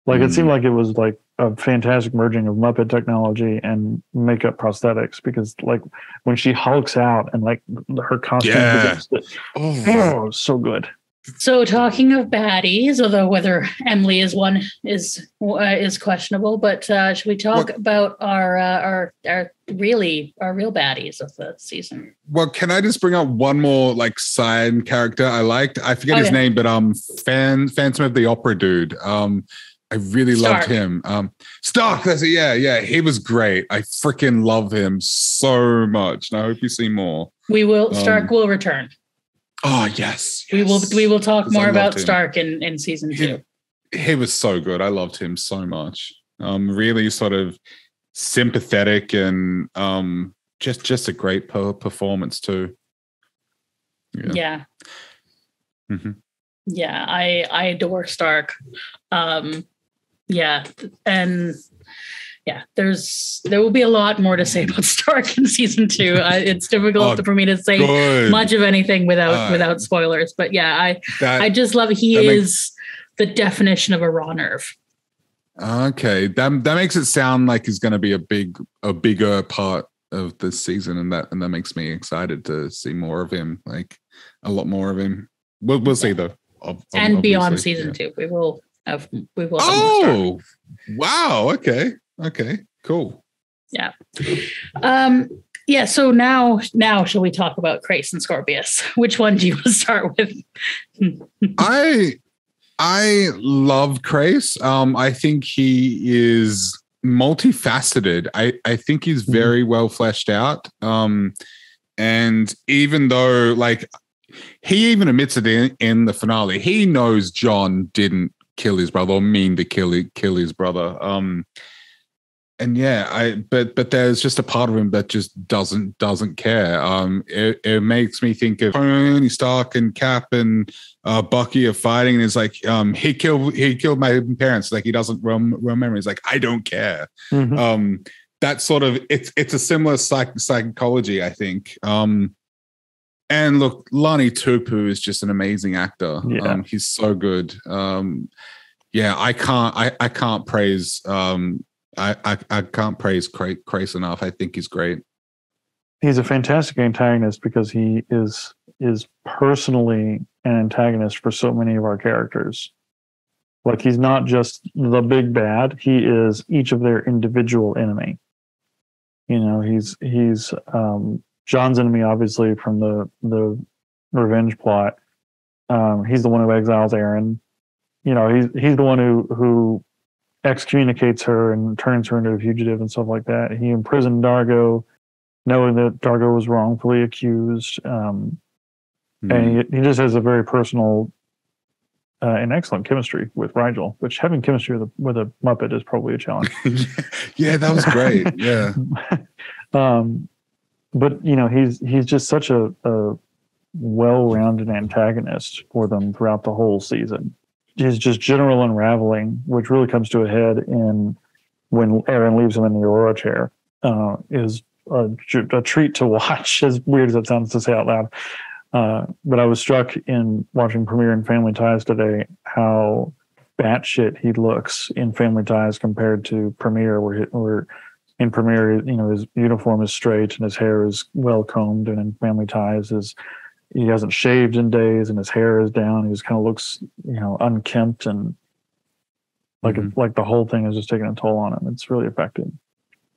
Like it seemed like it was like a fantastic merging of Muppet technology and makeup prosthetics, because like when she hulks out and like her costume begins to, so good. So talking of baddies, although whether Emily is one is questionable, but should we talk about our real baddies of the season? Well, can I just bring up one more like side character I liked? I forget his name, but Phantom of the Opera dude. I really loved him. Stark, that's it. Yeah, he was great. I freaking love him so much, and I hope you see more. We will. Stark will return. Oh yes. We will talk more about Stark in season 2. He was so good. I loved him so much. Really sort of sympathetic and just a great performance too. Yeah. Mm-hmm. Yeah, I adore Stark. Yeah, and yeah, there will be a lot more to say about Stark in season 2. It's difficult for me to say much of anything without spoilers. But yeah, I just love he is the definition of a raw nerve. Okay, that makes it sound like he's going to be a bigger part of this season, and that makes me excited to see more of him, like a lot more of him. We'll see though, and beyond season 2, we will have more Stark. Wow! Okay, cool. Yeah. Yeah, so now shall we talk about Krace and Scorpius? Which one do you want to start with? I love Krace. I think he is multifaceted. I think he's very well fleshed out. And even though like he even admits it in the finale, he knows John didn't kill his brother or mean to kill his brother. And yeah, but there's just a part of him that just doesn't care. It makes me think of Tony Stark and Cap and Bucky are fighting, and it's like he killed my parents. Like he doesn't remember. He's like, I don't care. Mm-hmm. That sort of it's a similar psychology, I think. And look, Lani Tupu is just an amazing actor. Yeah. He's so good. Yeah, I can't praise. I can't praise Krace enough. I think he's great. He's a fantastic antagonist because he is personally an antagonist for so many of our characters. Like he's not just the big bad; he is each of their individual enemy. You know, he's John's enemy, obviously from the revenge plot. He's the one who exiles Aaron. You know, he's the one who excommunicates her and turns her into a fugitive and stuff like that. He imprisoned Dargo, knowing that Dargo was wrongfully accused. And he just has a very personal and excellent chemistry with Rigel, which having chemistry with a Muppet is probably a challenge. Yeah, that was great. Yeah. But you know, he's just such a well-rounded antagonist for them throughout the whole season. His just general unraveling, which really comes to a head when Aaron leaves him in the Aurora chair, is a treat to watch, as weird as it sounds to say out loud. But I was struck in watching Premiere and Family Ties today how batshit he looks in Family Ties compared to Premiere, where in Premiere, you know, his uniform is straight and his hair is well combed, and in Family Ties he hasn't shaved in days and his hair is down. He just kind of looks, you know, unkempt and like like the whole thing is just taking a toll on him. It's really affected.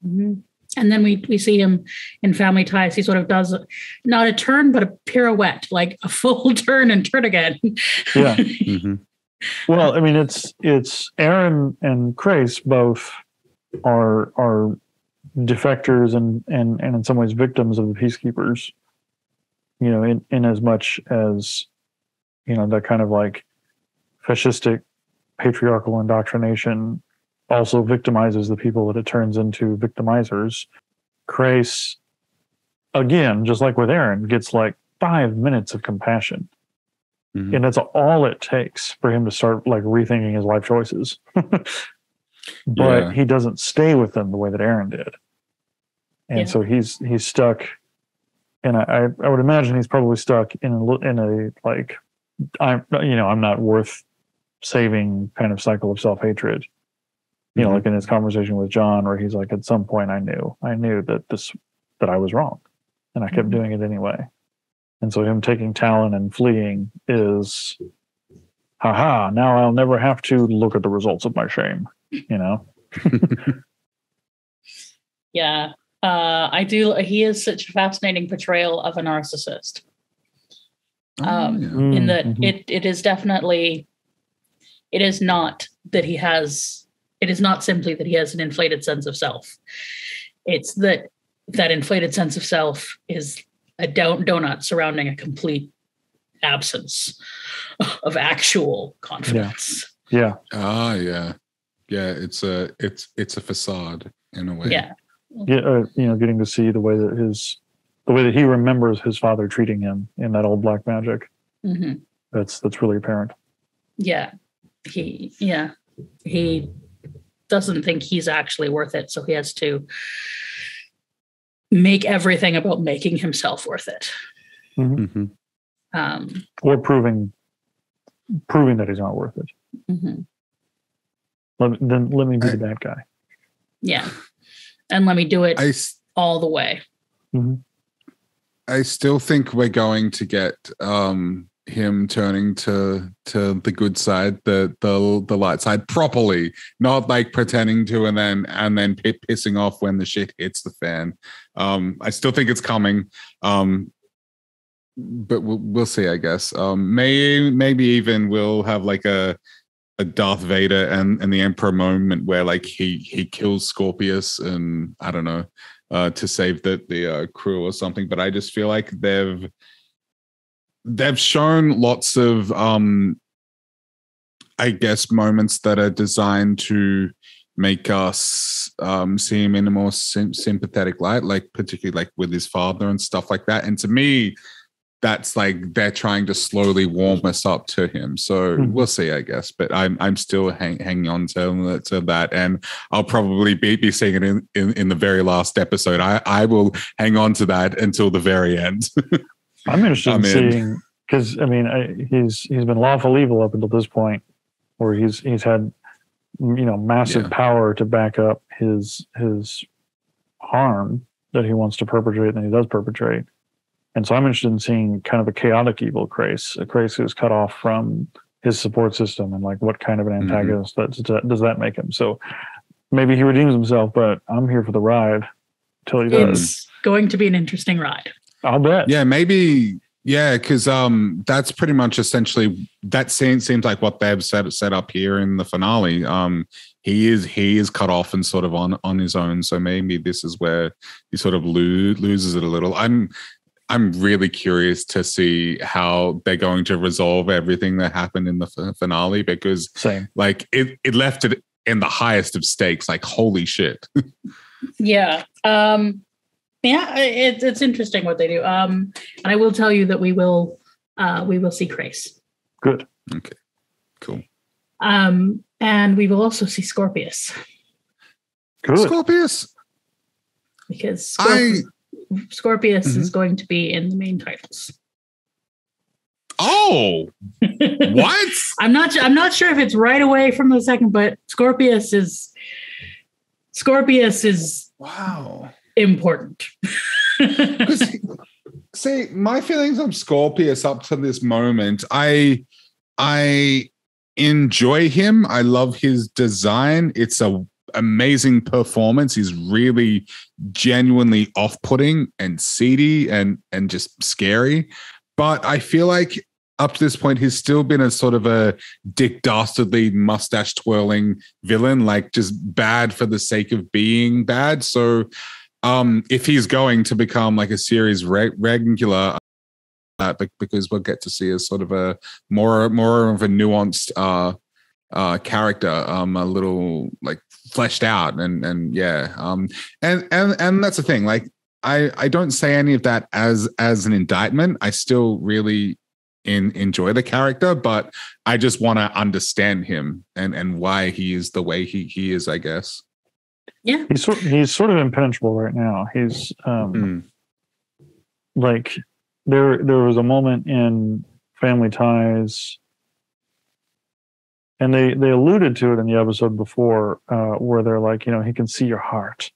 Mm-hmm. And then we see him in Family Ties. He sort of does not a turn, but a pirouette, like a full turn and turn again. Yeah. Mm-hmm. Well, I mean, it's Aaron and Krace both are defectors and in some ways victims of the Peacekeepers. You know, in as much as, you know, that kind of like fascistic patriarchal indoctrination also victimizes the people that it turns into victimizers. Krace, again, just like with Aaron, gets like 5 minutes of compassion. Mm-hmm. And that's all it takes for him to start like rethinking his life choices. But he doesn't stay with them the way that Aaron did. And so he's stuck. And I would imagine he's probably stuck in a like, I'm not worth saving kind of cycle of self-hatred. You know, like in his conversation with John, where he's like, at some point I knew that I was wrong, and I kept doing it anyway. And so him taking Talon and fleeing is, haha, now I'll never have to look at the results of my shame, you know? Yeah. I do. He is such a fascinating portrayal of a narcissist. In that it is definitely, it is not that he has, it is not simply that he has an inflated sense of self. It's that inflated sense of self is a donut surrounding a complete absence of actual confidence. Yeah. Yeah. It's a facade in a way. Yeah. You know, getting to see the way that he remembers his father treating him in that old black magic. Mm-hmm. That's really apparent. Yeah. He doesn't think he's actually worth it, so he has to make everything about making himself worth it. Mm-hmm. Or proving that he's not worth it. Mm-hmm. Let me be the bad guy. Yeah. And let me do it all the way. Mm-hmm. I still think we're going to get him turning to the good side, the light side properly, not like pretending to and then pissing off when the shit hits the fan. I still think it's coming, but we'll see. I guess maybe even we'll have like a Darth Vader and the Emperor moment where like he kills Scorpius and I don't know to save the crew or something. But I just feel like they've shown lots of I guess moments that are designed to make us see him in a more sympathetic light, like particularly like with his father and stuff like that. And to me, that's like they're trying to slowly warm us up to him. So we'll see, I guess. But I'm still hanging on to that, and I'll probably be seeing it in the very last episode. I will hang on to that until the very end. I'm interested in seeing, because I mean he's been lawful evil up until this point, where he's had massive power to back up his harm that he wants to perpetrate and he does perpetrate. And so I'm interested in seeing kind of a chaotic evil Krace, a Krace who's cut off from his support system, and like what kind of an antagonist does that make him. So maybe he redeems himself, but I'm here for the ride till he does. It's going to be an interesting ride. I'll bet. Yeah, maybe. Yeah, because that's pretty much essentially that scene seems like what they've set up here in the finale. He is cut off and sort of on his own. So maybe this is where he sort of loses it a little. I'm really curious to see how they're going to resolve everything that happened in the finale, because like it left it in the highest of stakes. Like, holy shit. Yeah. It's interesting what they do. And I will tell you that we will see Krace. Good. Okay. Cool. And we will also see Scorpius. Good. Scorpius. Because Scorpius is going to be in the main titles. Oh, what? I'm not sure if it's right away from the second, but Scorpius is wow, important. See, my feelings on Scorpius up to this moment, I enjoy him. I love his design. It's a amazing performance. He's really genuinely off-putting and seedy and just scary. But I feel like up to this point, he's still been a sort of a Dick Dastardly mustache twirling villain, like just bad for the sake of being bad. So if he's going to become like a series regular, because we'll get to see as sort of a more of a nuanced character, a little like fleshed out and that's the thing. Like I don't say any of that as an indictment. I still really enjoy the character, but I just want to understand him and why he is the way he is, I guess. Yeah, he's sort of impenetrable right now. He's like there was a moment in Family Ties And they alluded to it in the episode before, where they're like, he can see your heart,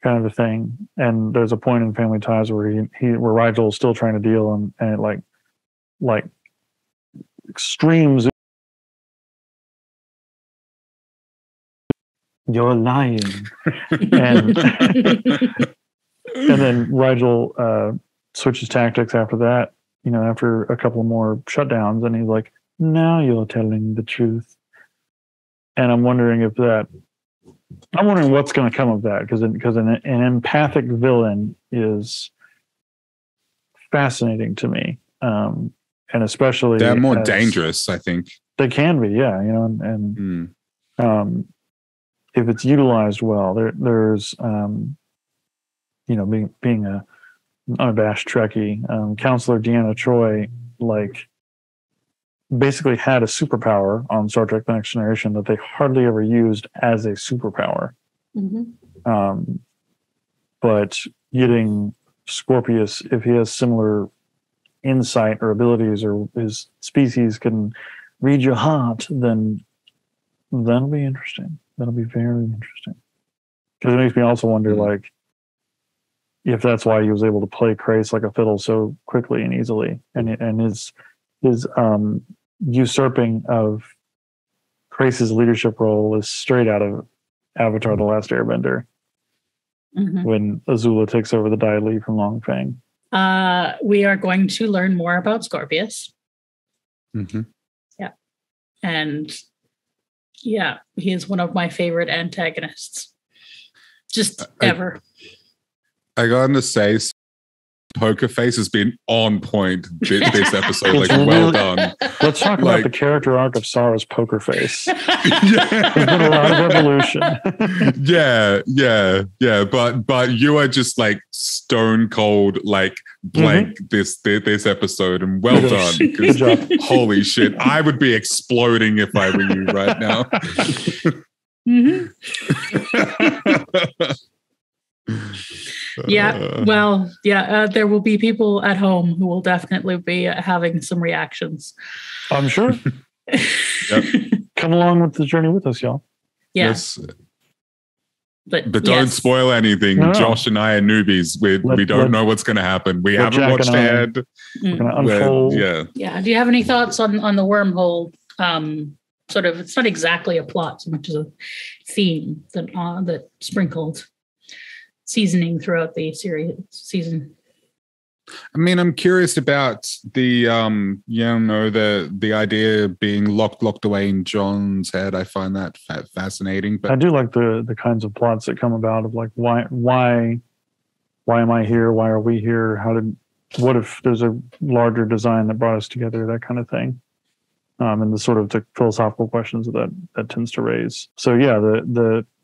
kind of a thing. And there's a point in Family Ties where where Rigel is still trying to deal, and it like screams, "You're lying!" and and then Rigel switches tactics after that. After a couple more shutdowns, and he's like, "Now you're telling the truth." And I'm wondering what's going to come of that, because an empathic villain is fascinating to me, and especially they're more dangerous, I think. They can be, yeah. If it's utilized well, there's being a unabashed Trekkie, Counselor Deanna Troi, basically had a superpower on Star Trek: The Next Generation that they hardly ever used as a superpower. Mm-hmm. But getting Scorpius, if he has similar insight or abilities, or his species can read your heart, then that'll be interesting. That'll be very interesting. Because it makes me also wonder, if that's why he was able to play Crace like a fiddle so quickly and easily, and his usurping of Crace's leadership role is straight out of Avatar: The Last Airbender, when Azula takes over the Dai Li from Long Fang. We are going to learn more about Scorpius. Mm-hmm. Yeah. And yeah, he is one of my favorite antagonists. Just ever. I got to say, Poker Face has been on point this episode. Well done. Let's talk about the character arc of Sara's Poker Face. There's been a lot of evolution. yeah. But you are just stone cold, blank this episode, and well done. Good job. Holy shit, I would be exploding if I were you right now. There will be people at home who will definitely be having some reactions. I'm sure. Yep. Come along with the journey with us, y'all. Yeah. Yes. But don't spoil anything. No. Josh and I are newbies. We don't know what's going to happen. We haven't watched ahead. We're going to unfold. Yeah. Do you have any thoughts on the wormhole? Sort of, it's not exactly a plot so much as a theme that sprinkled seasoning throughout the season. I mean, I'm curious about the the idea of being locked away in John's head. I find that fascinating. But I do like the kinds of plots that come about of why am I here? Why are we here? What if there's a larger design that brought us together? That kind of thing. And the sort of the philosophical questions that tends to raise. So yeah,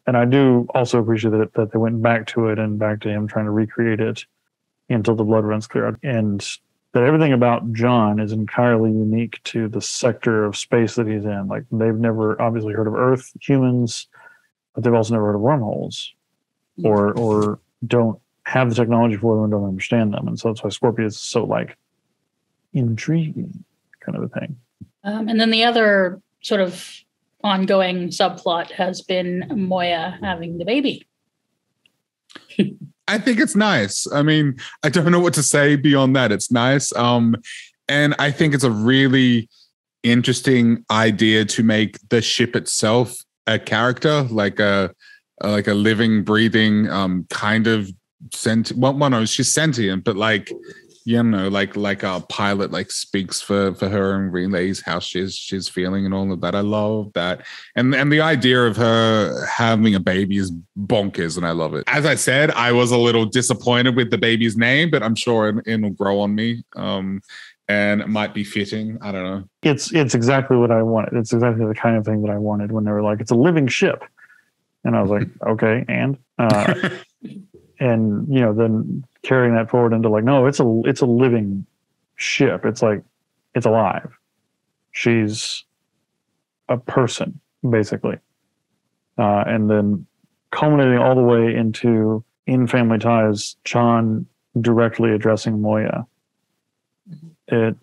and I do also appreciate that they went back to it and back to him trying to recreate it until the blood runs clear out. And that everything about John is entirely unique to the sector of space that he's in. They've never obviously heard of Earth, humans, but they've also never heard of wormholes or don't have the technology for them and don't understand them. And so that's why Scorpius is so intriguing kind of a thing. And then the other sort of ongoing subplot has been Moya having the baby. I think it's nice. I mean, I don't know what to say beyond that. It's nice. And I think it's a really interesting idea to make the ship itself a character, like a living, breathing kind of sentient. Well, no, she's sentient, but like a pilot speaks for her and relays how she's feeling and all of that. I love that. And the idea of her having a baby is bonkers, and I love it. As I said, I was a little disappointed with the baby's name, but I'm sure it'll grow on me. And it might be fitting. I don't know. It's exactly what I wanted. It's exactly the kind of thing that I wanted when they were like, it's a living ship. And I was like, okay, and and then carrying that forward into no, it's a living ship. It's it's alive. She's a person, basically. And then culminating all the way into, in Family Ties, John directly addressing Moya. It's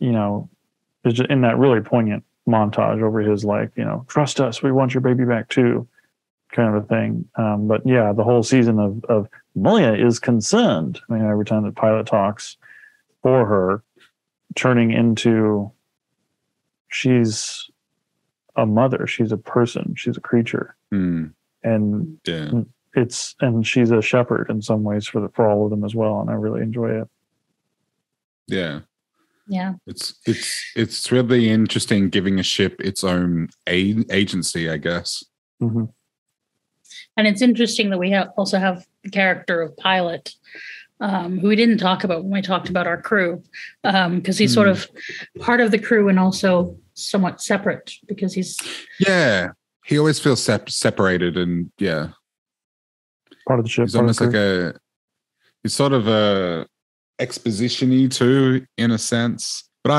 just in that really poignant montage over his like, trust us, we want your baby back too, kind of a thing. But yeah, the whole season of Moya is concerned. I mean, every time that Pilot talks for her, turning into she's a mother, she's a person, she's a creature, and she's a shepherd in some ways for all of them as well, and I really enjoy it. Yeah, it's really interesting giving a ship its own agency, I guess. Mm-hmm. And it's interesting that we also have the character of Pilot, who we didn't talk about when we talked about our crew, because he's sort of part of the crew and also somewhat separate because he's he always feels separated and part of the ship. He's almost like he's sort of a exposition-y too, in a sense. But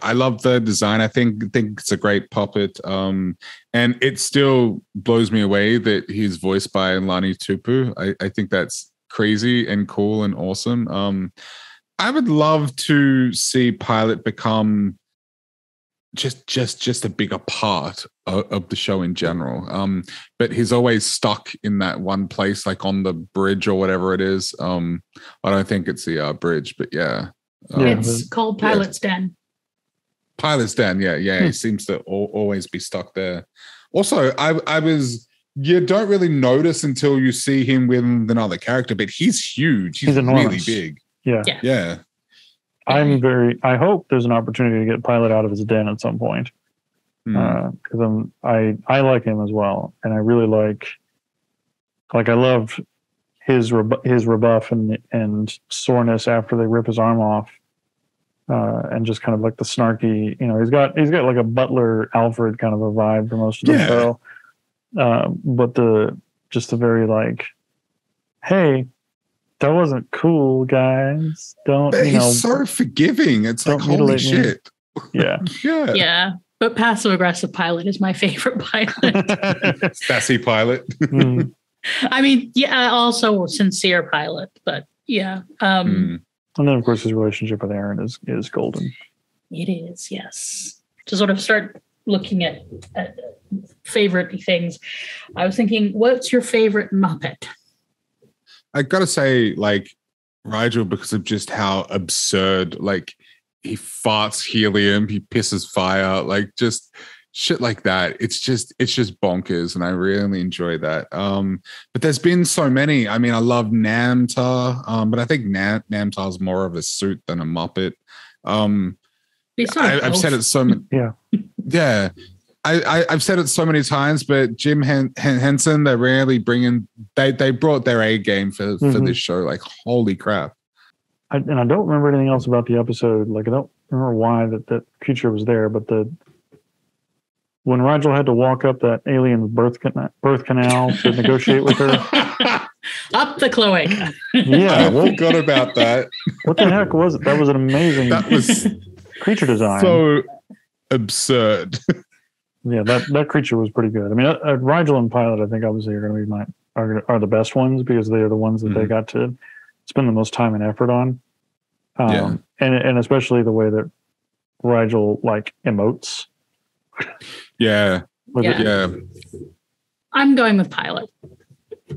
I love the design. I think it's a great puppet. And it still blows me away that he's voiced by Lani Tupu. I think that's crazy and cool and awesome. I would love to see Pilot become just a bigger part of the show in general. But he's always stuck in that one place, like on the bridge or whatever it is. I don't think it's the bridge, but it's called Pilot's Den. Pilot's Den, he seems to always be stuck there. Also, I was you don't really notice until you see him with another character, but he's huge. He's really big. Yeah. I hope there's an opportunity to get Pilot out of his den at some point, because I like him as well, and I really like I loved his rebuff and soreness after they rip his arm off, and just kind of like the snarky, he's got like a Butler Alfred kind of a vibe for most of the show, but the very like, hey, that wasn't cool, guys. Don't he's so forgiving. It's like, holy shit. Yeah. But passive aggressive Pilot is my favorite Pilot. Sassy Pilot. I mean, also sincere Pilot, but and then of course his relationship with Aaron is golden. It is, yes. To sort of start looking at favorite things, I was thinking, what's your favorite Muppet? I gotta say, like, Rigel, because of just how absurd, like, he farts helium, he pisses fire, like, just shit like that. It's just bonkers, and I really enjoy that. But there's been so many. I mean, I love Namtar, but I think Namtar's more of a suit than a Muppet. I've said it so many. Yeah. I've said it so many times, but Jim Henson, they really they brought their A game for this show. Like, holy crap. I don't remember anything else about the episode. Like, I don't remember why that creature was there, but when Rigel had to walk up that alien birth canal to negotiate with her. Up the cloaca. Yeah. I forgot about that. What the heck was it? That was an amazing creature design. So absurd. Yeah, that creature was pretty good. I mean, Rigel and Pilot, I think, obviously, are going to be are the best ones because they are the ones that they got to spend the most time and effort on. And especially the way that Rigel like emotes. Yeah. I'm going with Pilot.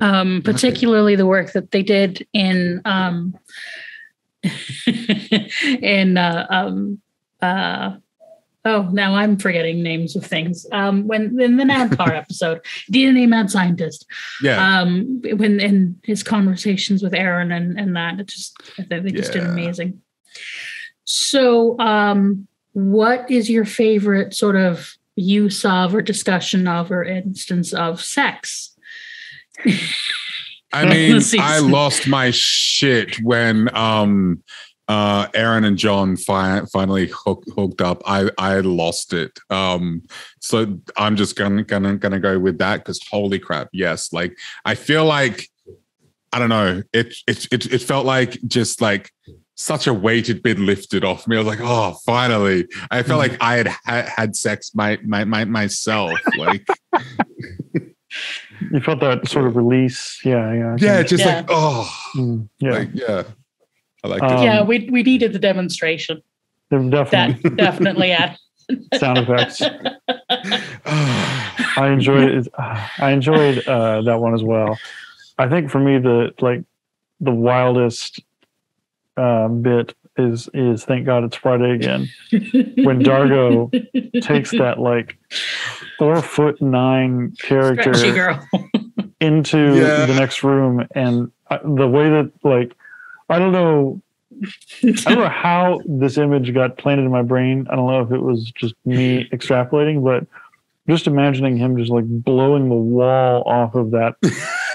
Particularly the work that they did in now I'm forgetting names of things. When in the Namtar episode, DNA Mad Scientist. When in his conversations with Aaron and that, they just did amazing. So, what is your favorite sort of use of or discussion of or instance of sex? I mean, I lost my shit when Aaron and John finally hooked up. I lost it. So I'm just gonna go with that because holy crap, yes. Like, I feel like, I don't know. It felt like just like such a weight had been lifted off me. I was like, oh, finally. I felt like I had sex myself. Like. You felt that sort of release, like, oh, like, I like it. We needed the demonstration. Definitely. That definitely sound effects. I enjoyed that one as well. I think for me the wildest bit is thank God it's Friday again, when Dargo takes that 4'9" character into the next room, and the way that I don't know how this image got planted in my brain. I don't know if it was just me extrapolating, but just imagining him just blowing the wall off of that.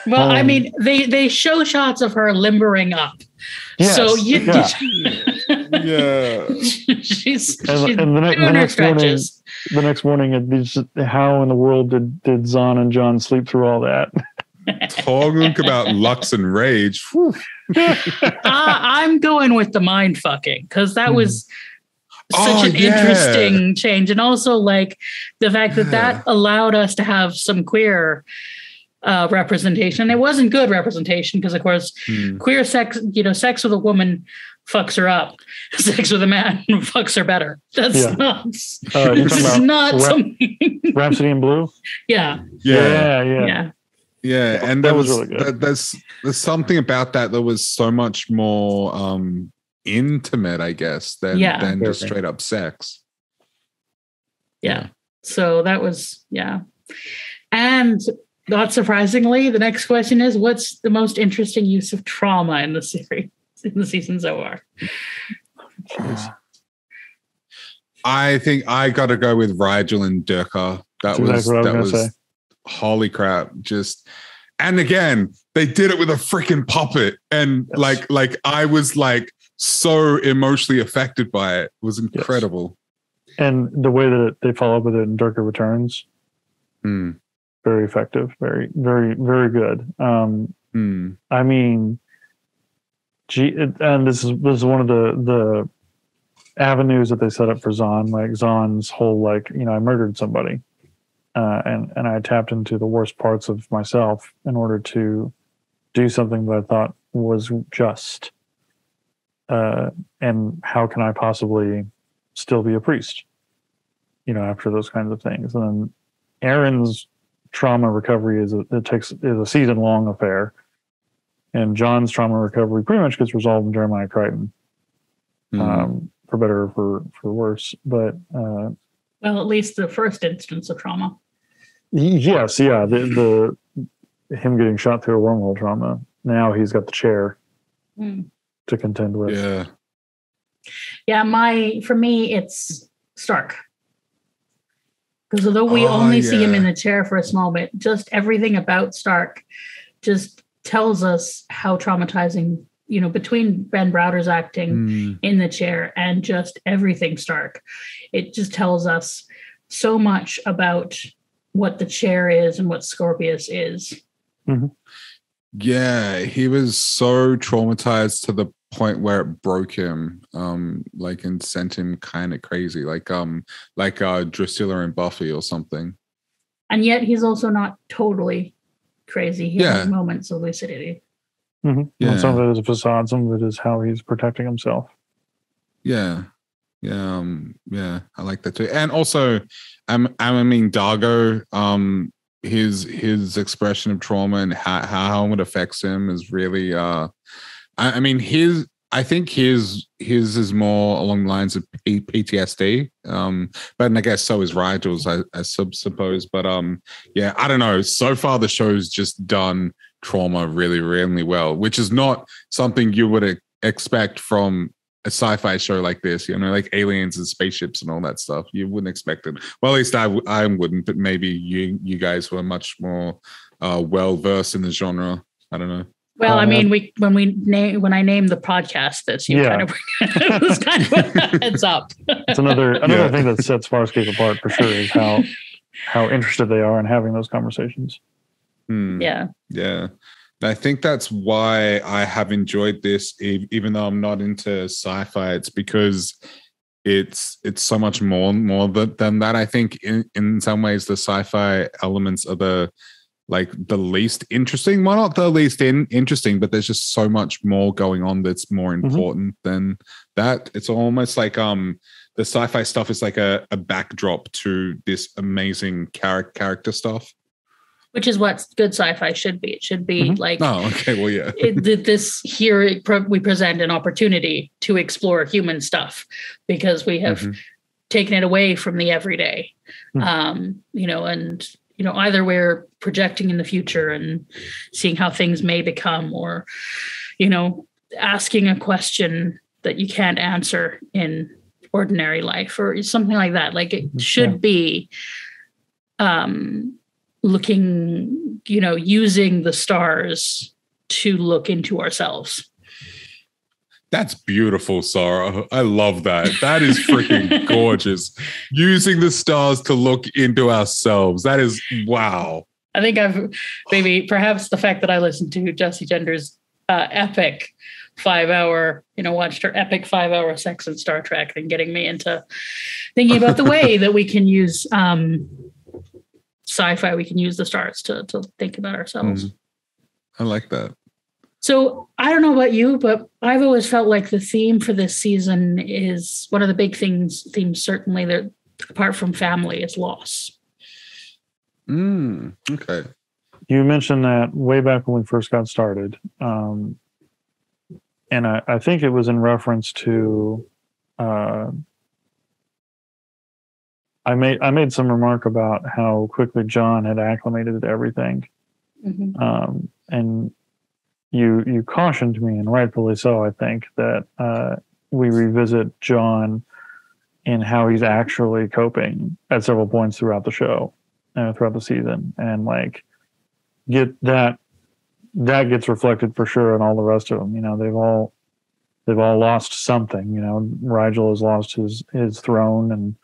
Well, I mean, they show shots of her limbering up. Yes, so she's and the next morning, how in the world did Zahn and John sleep through all that? Talk about lux and rage. I'm going with the mind fucking, because that was such an interesting change, and also the fact that allowed us to have some queer representation. It wasn't good representation because, of course, queer sex, sex with a woman fucks her up. Sex with a man fucks her better. That's not. This is not something. Rhapsody in Blue. Yeah. And that was really good. There's something about that was so much more intimate, I guess, than just straight up sex. Yeah. So that was and. Not surprisingly, the next question is, what's the most interesting use of trauma in the series, in the season so far? I think I got to go with Rigel and Durka. That was holy crap. And again, they did it with a freaking puppet. And I was so emotionally affected by it. It was incredible. Yes. And the way that they follow up with it in Durka Returns. Very effective, very, very, very good. I mean, and this is one of the avenues that they set up for Zahn, Zahn's whole I murdered somebody, and I tapped into the worst parts of myself in order to do something that I thought was just. And how can I possibly still be a priest? After those kinds of things, and then Aaron's trauma recovery is a season-long affair, and John's trauma recovery pretty much gets resolved in Jeremiah Crichton, for better or for worse. But well, at least the first instance of trauma. Yes, the him getting shot through a wormhole trauma. Now he's got the chair to contend with. For me, it's Stark. Because although we only see him in the chair for a small bit, just everything about Stark just tells us how traumatizing, between Ben Browder's acting in the chair and just everything Stark. It just tells us so much about what the chair is and what Scorpius is. Mm-hmm. Yeah, he was so traumatized to the point where it broke him, and sent him kind of crazy, like Drusilla and Buffy or something. And yet he's also not totally crazy. He has moments of lucidity. Mm-hmm. Yeah. Some of it is a facade, some of it is how he's protecting himself. I like that too. And also, Dargo, his expression of trauma and how it affects him is really I think his is more along the lines of PTSD, but I guess so is Rigel's, I suppose. But I don't know. So far, the show's just done trauma really, really well, which is not something you would expect from a sci-fi show like this. Like aliens and spaceships and all that stuff. You wouldn't expect it. Well, at least I wouldn't. But maybe you guys were much more well versed in the genre. I don't know. Well, I mean, when I named the podcast this, you kind of it was kind of a heads up. It's another thing that sets Farscape apart for sure is how interested they are in having those conversations. Yeah. I think that's why I have enjoyed this, even though I'm not into sci-fi. It's because it's so much more than that. I think in some ways the sci-fi elements are the least interesting. Well, not the least interesting, but there's just so much more going on that's more important than that. It's almost like the the sci-fi stuff is like a backdrop to this amazing character stuff. Which is what good sci-fi should be. It should be like, oh, okay, well, yeah. We present an opportunity to explore human stuff because we have taken it away from the everyday. Either we're projecting in the future and seeing how things may become, or, asking a question that you can't answer in ordinary life or something like that. Like it should be, looking, using the stars to look into ourselves. That's beautiful, Sara. I love that. That is freaking gorgeous. Using the stars to look into ourselves. That is, wow. I think perhaps the fact that I listened to Jessie Gender's epic 5-hour, watched her epic 5-hour sex in Star Trek and getting me into thinking about the way that we can use sci-fi, we can use the stars to think about ourselves. I like that. So I don't know about you, but I've always felt like the theme for this season is one of the big themes certainly, that apart from family, is loss. Okay. You mentioned that way back when we first got started. And I think it was in reference to I made some remark about how quickly John had acclimated to everything. And you cautioned me, and rightfully so, I think, that we revisit John and how he's actually coping at several points throughout the show, throughout the season, and like get that gets reflected for sure in all the rest of them. They've all lost something. Rigel has lost his throne and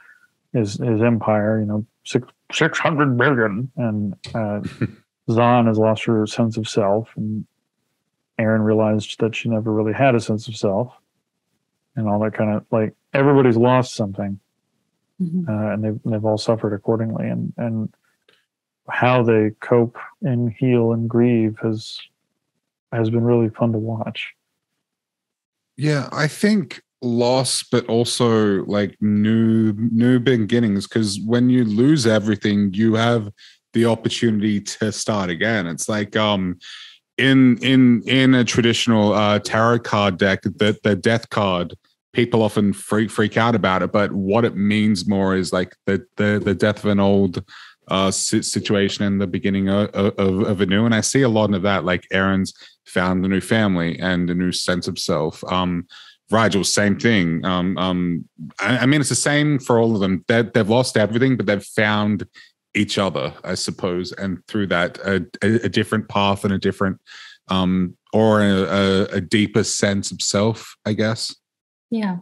his empire. 600 billion, and Zahn has lost her sense of self, and Aaron realized that she never really had a sense of self, and all that kind of, like, everybody's lost something, and they've all suffered accordingly, and how they cope and heal and grieve has been really fun to watch. Yeah, I think loss, but also like new beginnings, because when you lose everything, you have the opportunity to start again. It's like in a traditional tarot card deck, the death card, people often freak out about it, but what it means more is like the death of an old situation and the beginning of a new. And I see a lot of that, like Aaron's found a new family and a new sense of self. Rigel, same thing. I mean, it's the same for all of them. They've lost everything, but they've found each other, I suppose, and through that a different path and a different or a deeper sense of self, I guess. Yeah.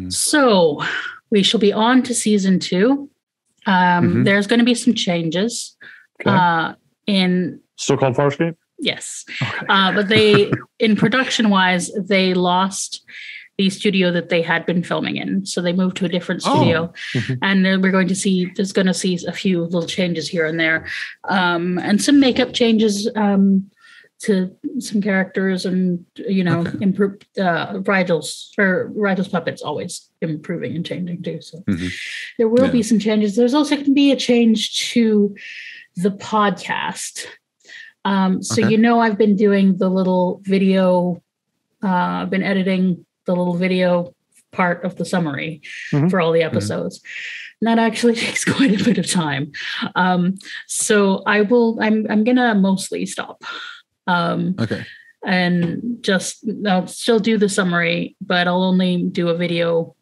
So we shall be on to season 2. There's going to be some changes. Okay. Still called Farscape? Yes. Okay. But they, in production-wise, they lost the studio that they had been filming in. So they moved to a different studio. And we're going to see a few little changes here and there. And some makeup changes to some characters, and, improve Rigel's puppets always improving and changing too. So there will be some changes. There's also going to be a change to the podcast. I've been doing the little video, I've been editing the little video part of the summary for all the episodes. And that actually takes quite a bit of time. So I'm going to mostly stop. And I'll still do the summary, but I'll only do a video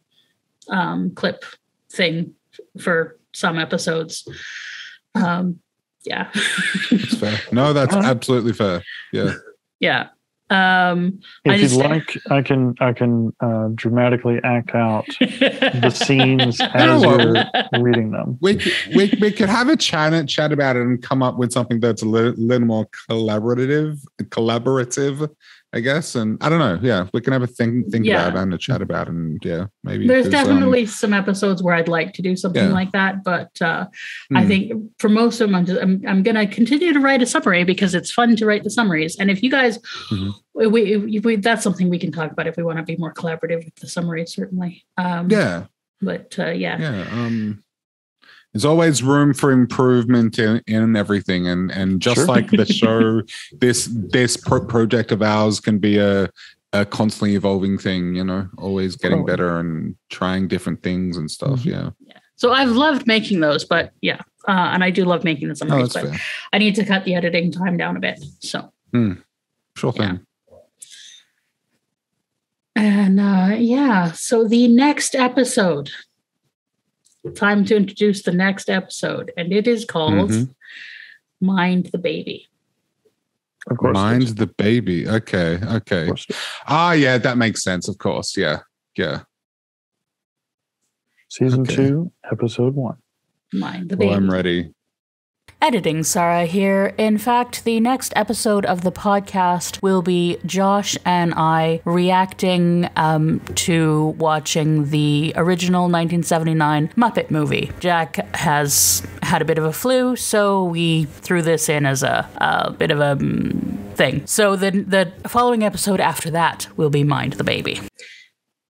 clip thing for some episodes. Yeah. That's fair. No, that's absolutely fair. Yeah. Yeah. If you'd like, I can dramatically act out the scenes as you're reading them. We could have a chat about it and come up with something that's a little more collaborative, I guess. And I don't know. Yeah, we can have a think about it and a chat about it. And maybe there's definitely some episodes where I'd like to do something like that. But I think for most of them, I'm going to continue to write a summary because it's fun to write the summaries. And if you guys That's something we can talk about if we want to be more collaborative with the summary, certainly. Yeah. But yeah. There's always room for improvement in everything, and just like the show, this project of ours can be a constantly evolving thing. Always getting better and trying different things and stuff. Mm-hmm. Yeah. So I've loved making those, but yeah, and I do love making the summaries, but fair. I need to cut the editing time down a bit. So sure thing. And so the next episode. Time to introduce the next episode, and it is called Mind the Baby. Of course. Mind the Baby. Okay. Yeah, that makes sense. Of course. Yeah. Season 2, episode 1. Mind the Baby. Well, I'm ready. Editing Sara here. In fact, the next episode of the podcast will be Josh and I reacting to watching the original 1979 Muppet movie. Jack has had a bit of a flu, so we threw this in as a bit of a thing. So the following episode after that will be Mind the Baby.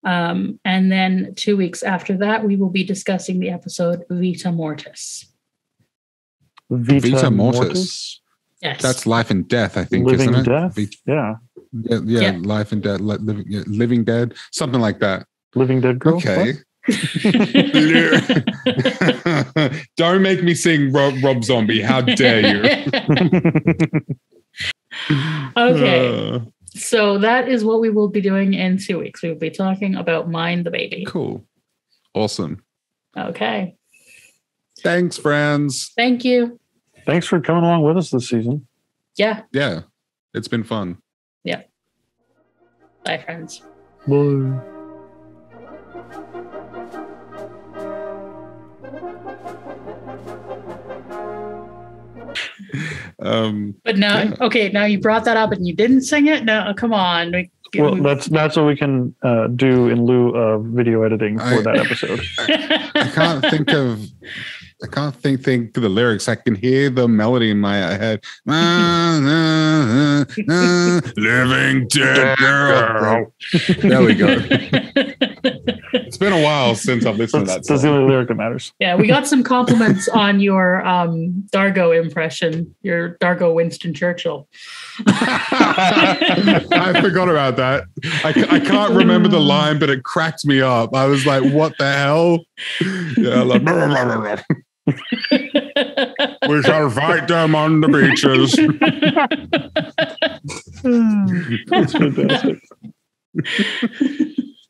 And then 2 weeks after that, we will be discussing the episode Vita Mortis. Vita Mortis. Yes. That's life and death, I think, Living isn't death? it? Yeah, life and death, living dead, something like that. Living Dead Girl. Okay. Don't make me sing Rob Zombie. How dare you? Okay. So that is what we will be doing in 2 weeks. We will be talking about Mind the Baby. Cool. Awesome. Okay. Thanks, friends. Thank you. Thanks for coming along with us this season. Yeah. Yeah. It's been fun. Yeah. Bye, friends. Bye. But now, okay, now you brought that up and you didn't sing it? No, come on. Well, that's what we can do in lieu of video editing for that episode. I can't think of the lyrics. I can hear the melody in my head. Living dead girl. There we go. It's been a while since I've listened to that song. That's the only lyric that matters. Yeah, we got some compliments on your Dargo impression, your Dargo Winston Churchill. I forgot about that. I can't remember the line, but it cracked me up. I was like, what the hell? Yeah, like, we shall fight them on the beaches. That's fantastic.